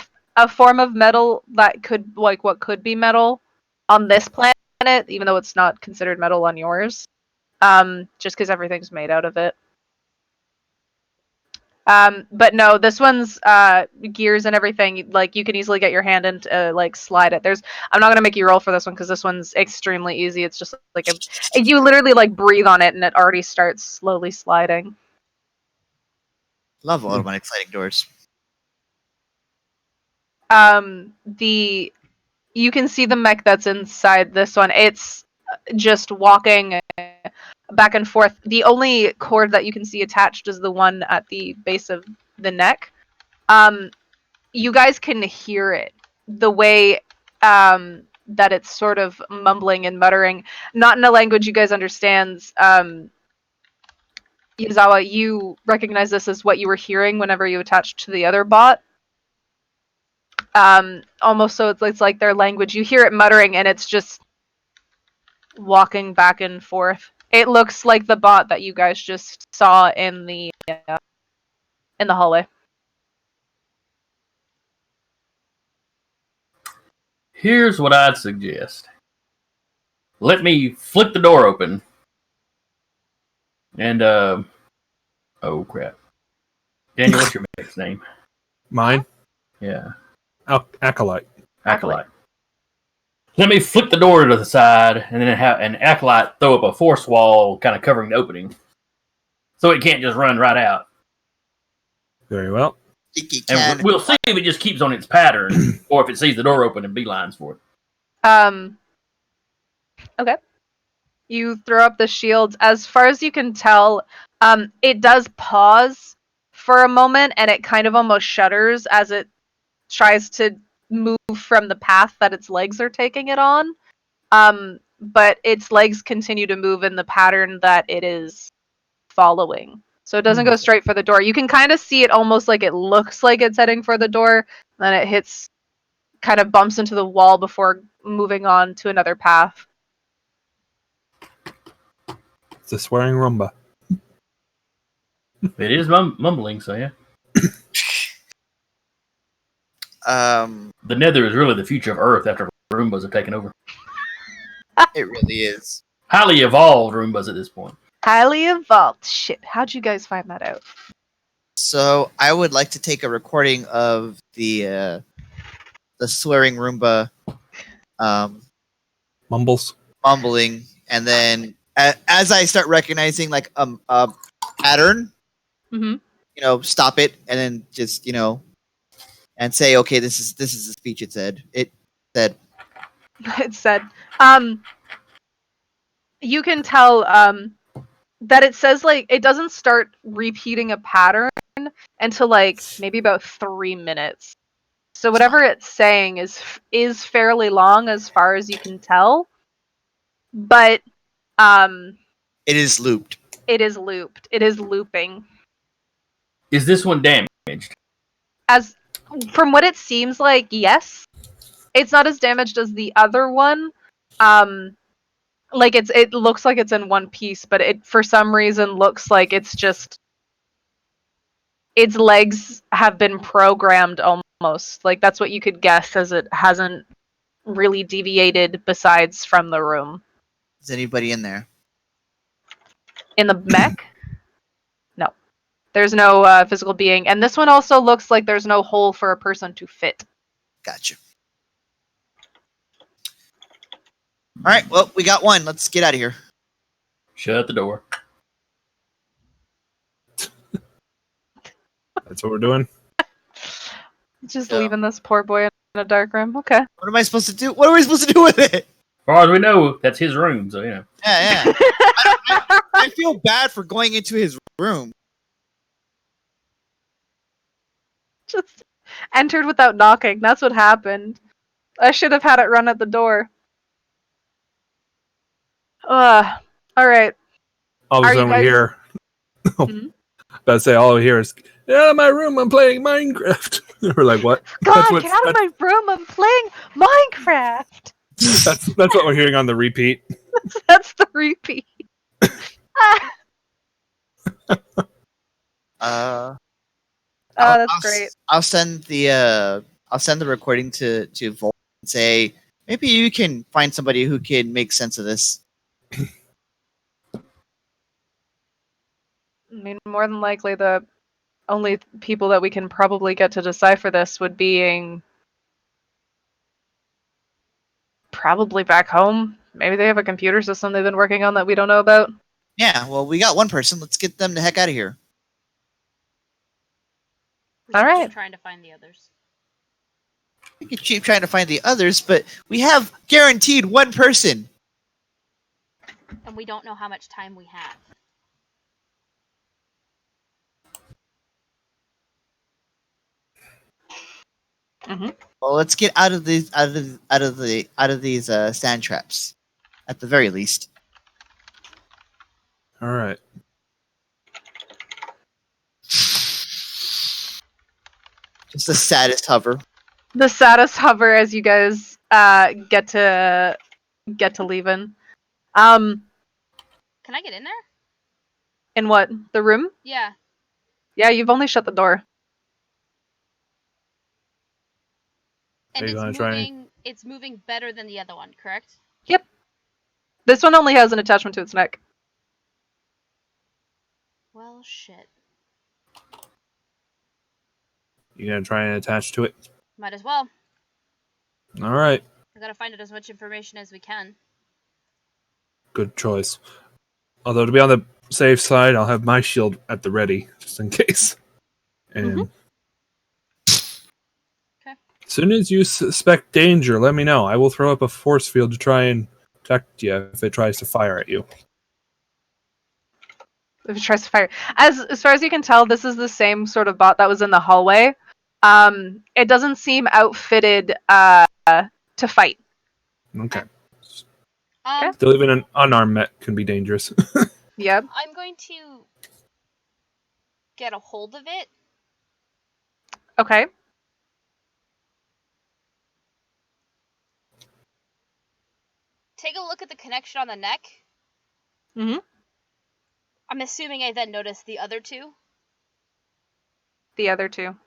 form of metal that could, like, what could be metal on this planet, even though it's not considered metal on yours. Just because everything's made out of it. But no, this one's gears and everything. Like, you can easily get your hand and like slide it. I'm not gonna make you roll for this one because this one's extremely easy. It's just like you literally like breathe on it and it already starts slowly sliding. Love automatic sliding doors. You can see the mech that's inside this one. It's just walking back and forth. The only cord that you can see attached is the one at the base of the neck. You guys can hear it the way that it's sort of mumbling and muttering, not in a language you guys understand. Yuzawa, you recognize this as what you were hearing whenever you attached to the other bot. Almost so it's like their language. You hear it muttering, and it's just walking back and forth. It looks like the bot that you guys just saw in the hallway. Here's what I'd suggest. Let me flick the door open. And, oh crap. Daniel, what's your mech's name? Mine? Yeah. Acolyte. Acolyte. Let me flip the door to the side and then have an Acolyte throw up a force wall kind of covering the opening. So it can't just run right out. Very well. And we'll see if it just keeps on its pattern or if it sees the door open and beelines for it. Okay. You throw up the shields. As far as you can tell, it does pause for a moment and it kind of almost shudders as it tries to move from the path that its legs are taking it on. But its legs continue to move in the pattern that it is following. So it doesn't go straight for the door. You can kind of see it almost like it looks like it's heading for the door, then it kind of bumps into the wall before moving on to another path. It's a swearing Roomba. It is mumbling, so yeah. The Nether is really the future of Earth after Roombas have taken over. It really is. Highly evolved Roombas at this point. Highly evolved. Shit, how'd you guys find that out? So I would like to take a recording of the swearing Roomba Mumbles. mumbling, and then as I start recognizing like a pattern, Mm-hmm. stop it, and then just and say, okay, this is the speech it said. It said, It said, you can tell that it says like it doesn't start repeating a pattern until like maybe about 3 minutes. So whatever it's saying is fairly long as far as you can tell, but it is looped. it is looped. It is looping. Is this one damaged? As from what it seems like, yes. It's not as damaged as the other one. Like it looks like it's in one piece, but it for some reason looks like it's just its legs have been programmed almost. Like that's what you could guess, as it hasn't really deviated besides from the room. Is anybody in there? In the mech? No. There's no physical being. And this one also looks like there's no hole for a person to fit. Gotcha. All right, well, we got one. Let's get out of here. Shut the door. That's what we're doing. Just Yeah. leaving this poor boy in a dark room. Okay. What am I supposed to do? What are we supposed to do with it? As far as we know, that's his room, so you know. Yeah, yeah. I feel bad for going into his room. Just entered without knocking. That's what happened. I should have had it run at the door. All right. All of a Are you sudden we guys- hear. Mhm. About to say, all we hear is, "Get out of my room! I'm playing Minecraft." We're like, "What?" God, what- get out of my room! I'm playing Minecraft. That's what we're hearing on the repeat. That's the repeat. That's great. I'll send the recording to Volt and say maybe you can find somebody who can make sense of this. I mean, more than likely, the only people that we can probably get to decipher this would being probably back home. Maybe they have a computer system they've been working on that we don't know about. Yeah, well, we got one person. Let's get them the heck out of here. We should All keep right. trying to find the others. We can keep trying to find the others, but we have guaranteed one person. And we don't know how much time we have. Well, let's get out of these sand traps, at the very least. All right. Just the saddest hover. The saddest hover as you guys get to leaving. Can I get in there? In what? The room? Yeah. Yeah, you've only shut the door. And Are you it's gonna try moving. It's moving better than the other one, correct? This one only has an attachment to its neck. Well, shit. You gonna try and attach to it? Might as well. All right. We gotta find out as much information as we can. Good choice. Although to be on the safe side, I'll have my shield at the ready just in case. And Okay. as soon as you suspect danger, let me know. I will throw up a force field to try and protect you if it tries to fire at you. If it tries to fire. As far as you can tell, this is the same sort of bot that was in the hallway. It doesn't seem outfitted to fight. Okay. Um, Still, even an unarmed mech can be dangerous. Yep. I'm going to get a hold of it. Okay. Take a look at the connection on the neck. Mhm. I'm assuming I then noticed the other two. The other two.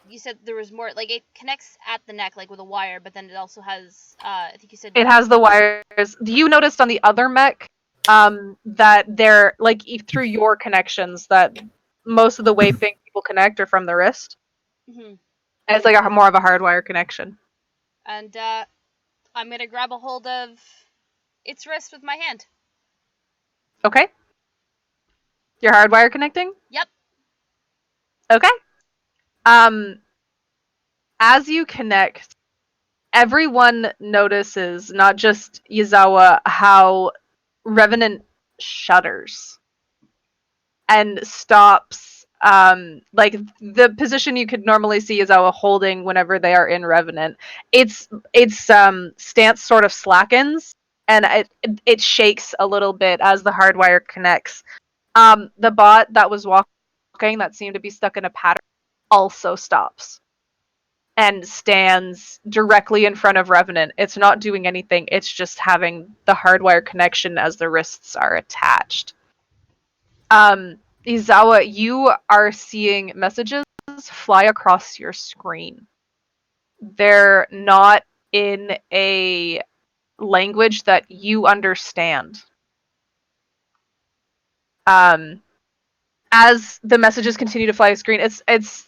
You said there was more. Like it connects at the neck, like with a wire, but then it also has. I think you said. It has the wires. You noticed on the other mech that they're like through your connections that most of the way people connect are from the wrist. Hmm. And it's like a more of a hardwire connection. And I'm gonna grab a hold of its wrist with my hand. Okay. Your hardwire connecting? Yep. Okay. As you connect, everyone notices, not just Yazawa, how Revenant shudders and stops. Like the position you could normally see Yazawa holding whenever they are in Revenant, its stance sort of slackens and it shakes a little bit as the hardwire connects. The bot that was walking, that seemed to be stuck in a pattern, also stops and stands directly in front of Revenant. It's not doing anything, it's just having the hardwire connection as the wrists are attached. Izawa, you are seeing messages fly across your screen. They're not in a language that you understand. As the messages continue to fly the screen, it's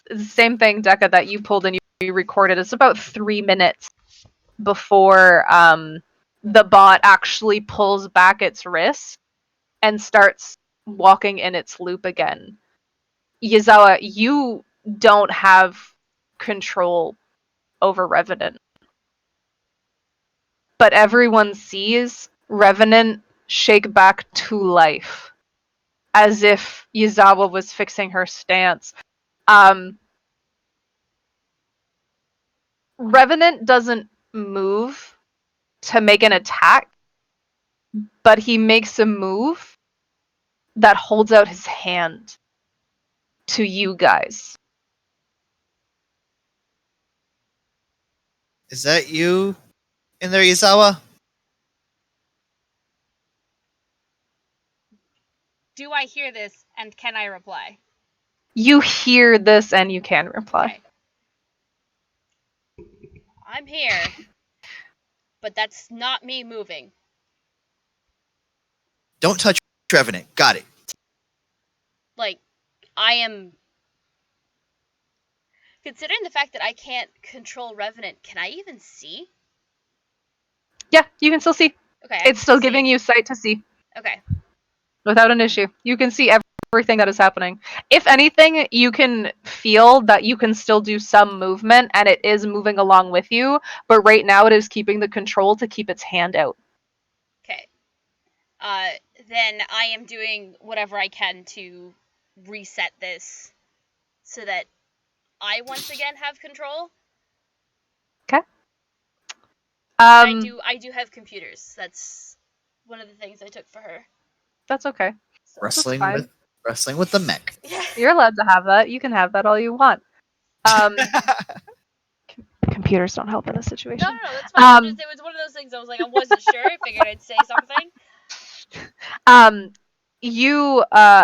the same thing, Deca, that you pulled and you recorded. It's about 3 minutes before the bot actually pulls back its wrist and starts walking in its loop again. Yazawa, you don't have control over Revenant. But everyone sees Revenant shake back to life, as if Yazawa was fixing her stance. Revenant doesn't move to make an attack, but he makes a move that holds out his hand to you guys. Is that you in there, Yazawa? Do I hear this and can I reply? You hear this and you can reply. Okay. I'm here, but that's not me moving. Don't touch Revenant. Got it. Like, I am... Considering the fact that I can't control Revenant, can I even see? Yeah, you can still see. Okay. It's still giving you sight to see. Okay. Without an issue. You can see everything that is happening. If anything, you can feel that you can still do some movement and it is moving along with you, but right now it is keeping the control to keep its hand out. Okay. Then I am doing whatever I can to reset this so that I once again have control. Okay. I do have computers. That's one of the things I took for her. That's okay. So. Wrestling fine. with the mech. You're allowed to have that. You can have that all you want. Computers don't help in this situation. No, that's fine. It was one of those things I was like, I wasn't sure. I figured I'd say something. You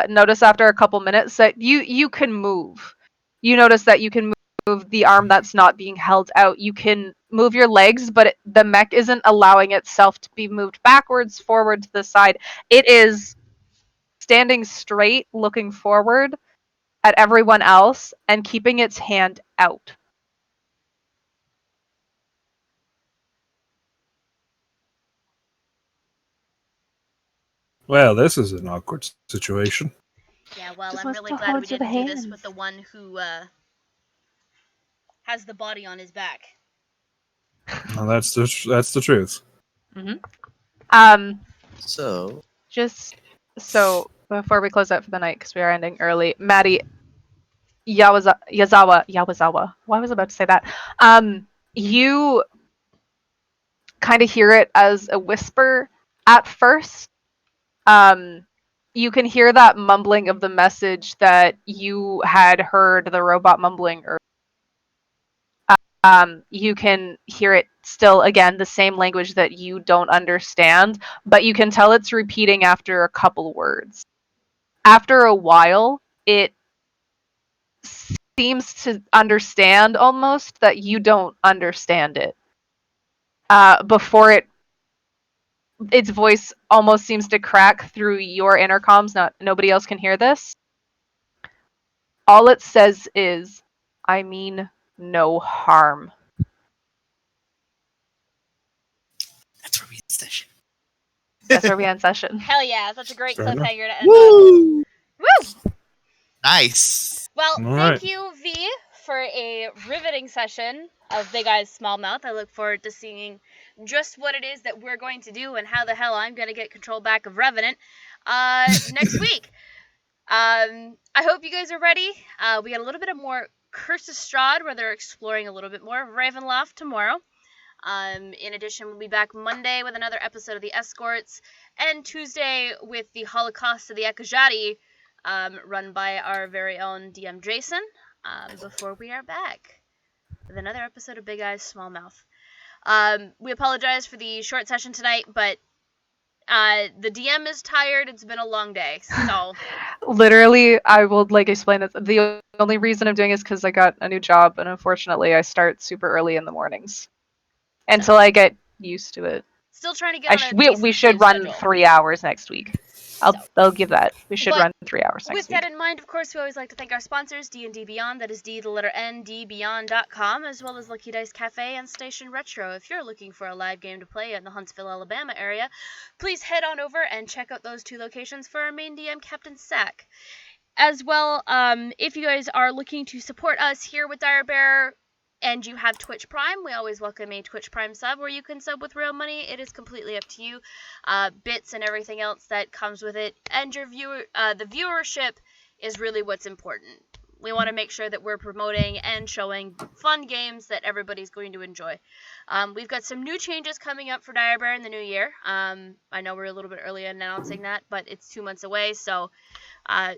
notice after a couple minutes that you can move. You notice that you can move the arm that's not being held out. You can move your legs, but the mech isn't allowing itself to be moved backwards, forward, to the side. It is standing straight, looking forward at everyone else, and keeping its hand out. Well, this is an awkward situation. Yeah, well, Just I'm wants really to glad hold we your didn't do this hands. with the one who has the body on his back. Well, that's the truth. So Just so before we close out for the night, because we are ending early, Maddie, Yazawa. Why was I about to say that? You kind of hear it as a whisper at first. You can hear that mumbling of the message that you had heard the robot mumbling earlier. You can hear it still, again, the same language that you don't understand, but you can tell it's repeating after a couple words. After a while, it seems to understand almost that you don't understand it. Before its voice almost seems to crack through your intercoms. Nobody else can hear this. All it says is, "I mean no harm." that's where we end session. That's where we end session. Hell yeah, that's a great Fair enough. cliffhanger to end on. Woo! Woo! Nice. Well, All thank right. you, V, for a riveting session of Big Eyes Smallmouth. I look forward to seeing just what it is that we're going to do and how the hell I'm going to get control back of Revenant next week. I hope you guys are ready. We got a little bit of more Curse of Strahd, where they're exploring a little bit more of Ravenloft tomorrow. In addition, we'll be back Monday with another episode of the Escorts, and Tuesday with the Holocaust of the Ekajati, run by our very own DM Jason, before we are back with another episode of Big Eyes Smallmouth. We apologize for the short session tonight, but the DM is tired. It's been a long day, so Literally, I will explain this. The only reason I'm doing it is because I got a new job, and unfortunately, I start super early in the mornings until I get used to it. still trying to get on a we decent should sleep run schedule. 3 hours next week. I'll give that. We should But run 3 hours next With week. that in mind, of course, we always like to thank our sponsors, D&D Beyond, that is D, the letter N, dbeyond.com, as well as Lucky Dice Cafe and Station Retro. If you're looking for a live game to play in the Huntsville, Alabama area, please head on over and check out those 2 locations for our main DM, Captain Sack. As well, if you guys are looking to support us here with Dire Bear, and you have Twitch Prime, we always welcome a Twitch Prime sub where you can sub with real money. It is completely up to you. Bits and everything else that comes with it, and the viewership is really what's important. We want to make sure that we're promoting and showing fun games that everybody's going to enjoy. We've got some new changes coming up for Dire Bear in the new year. I know we're a little bit early in announcing that, but it's 2 months away, so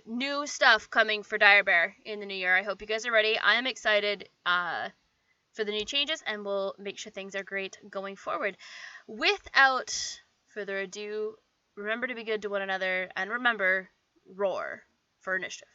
new stuff coming for Dire Bear in the new year. I hope you guys are ready. I am excited for the new changes, and we'll make sure things are great going forward. Without further ado, remember to be good to one another, and remember, roar for initiative.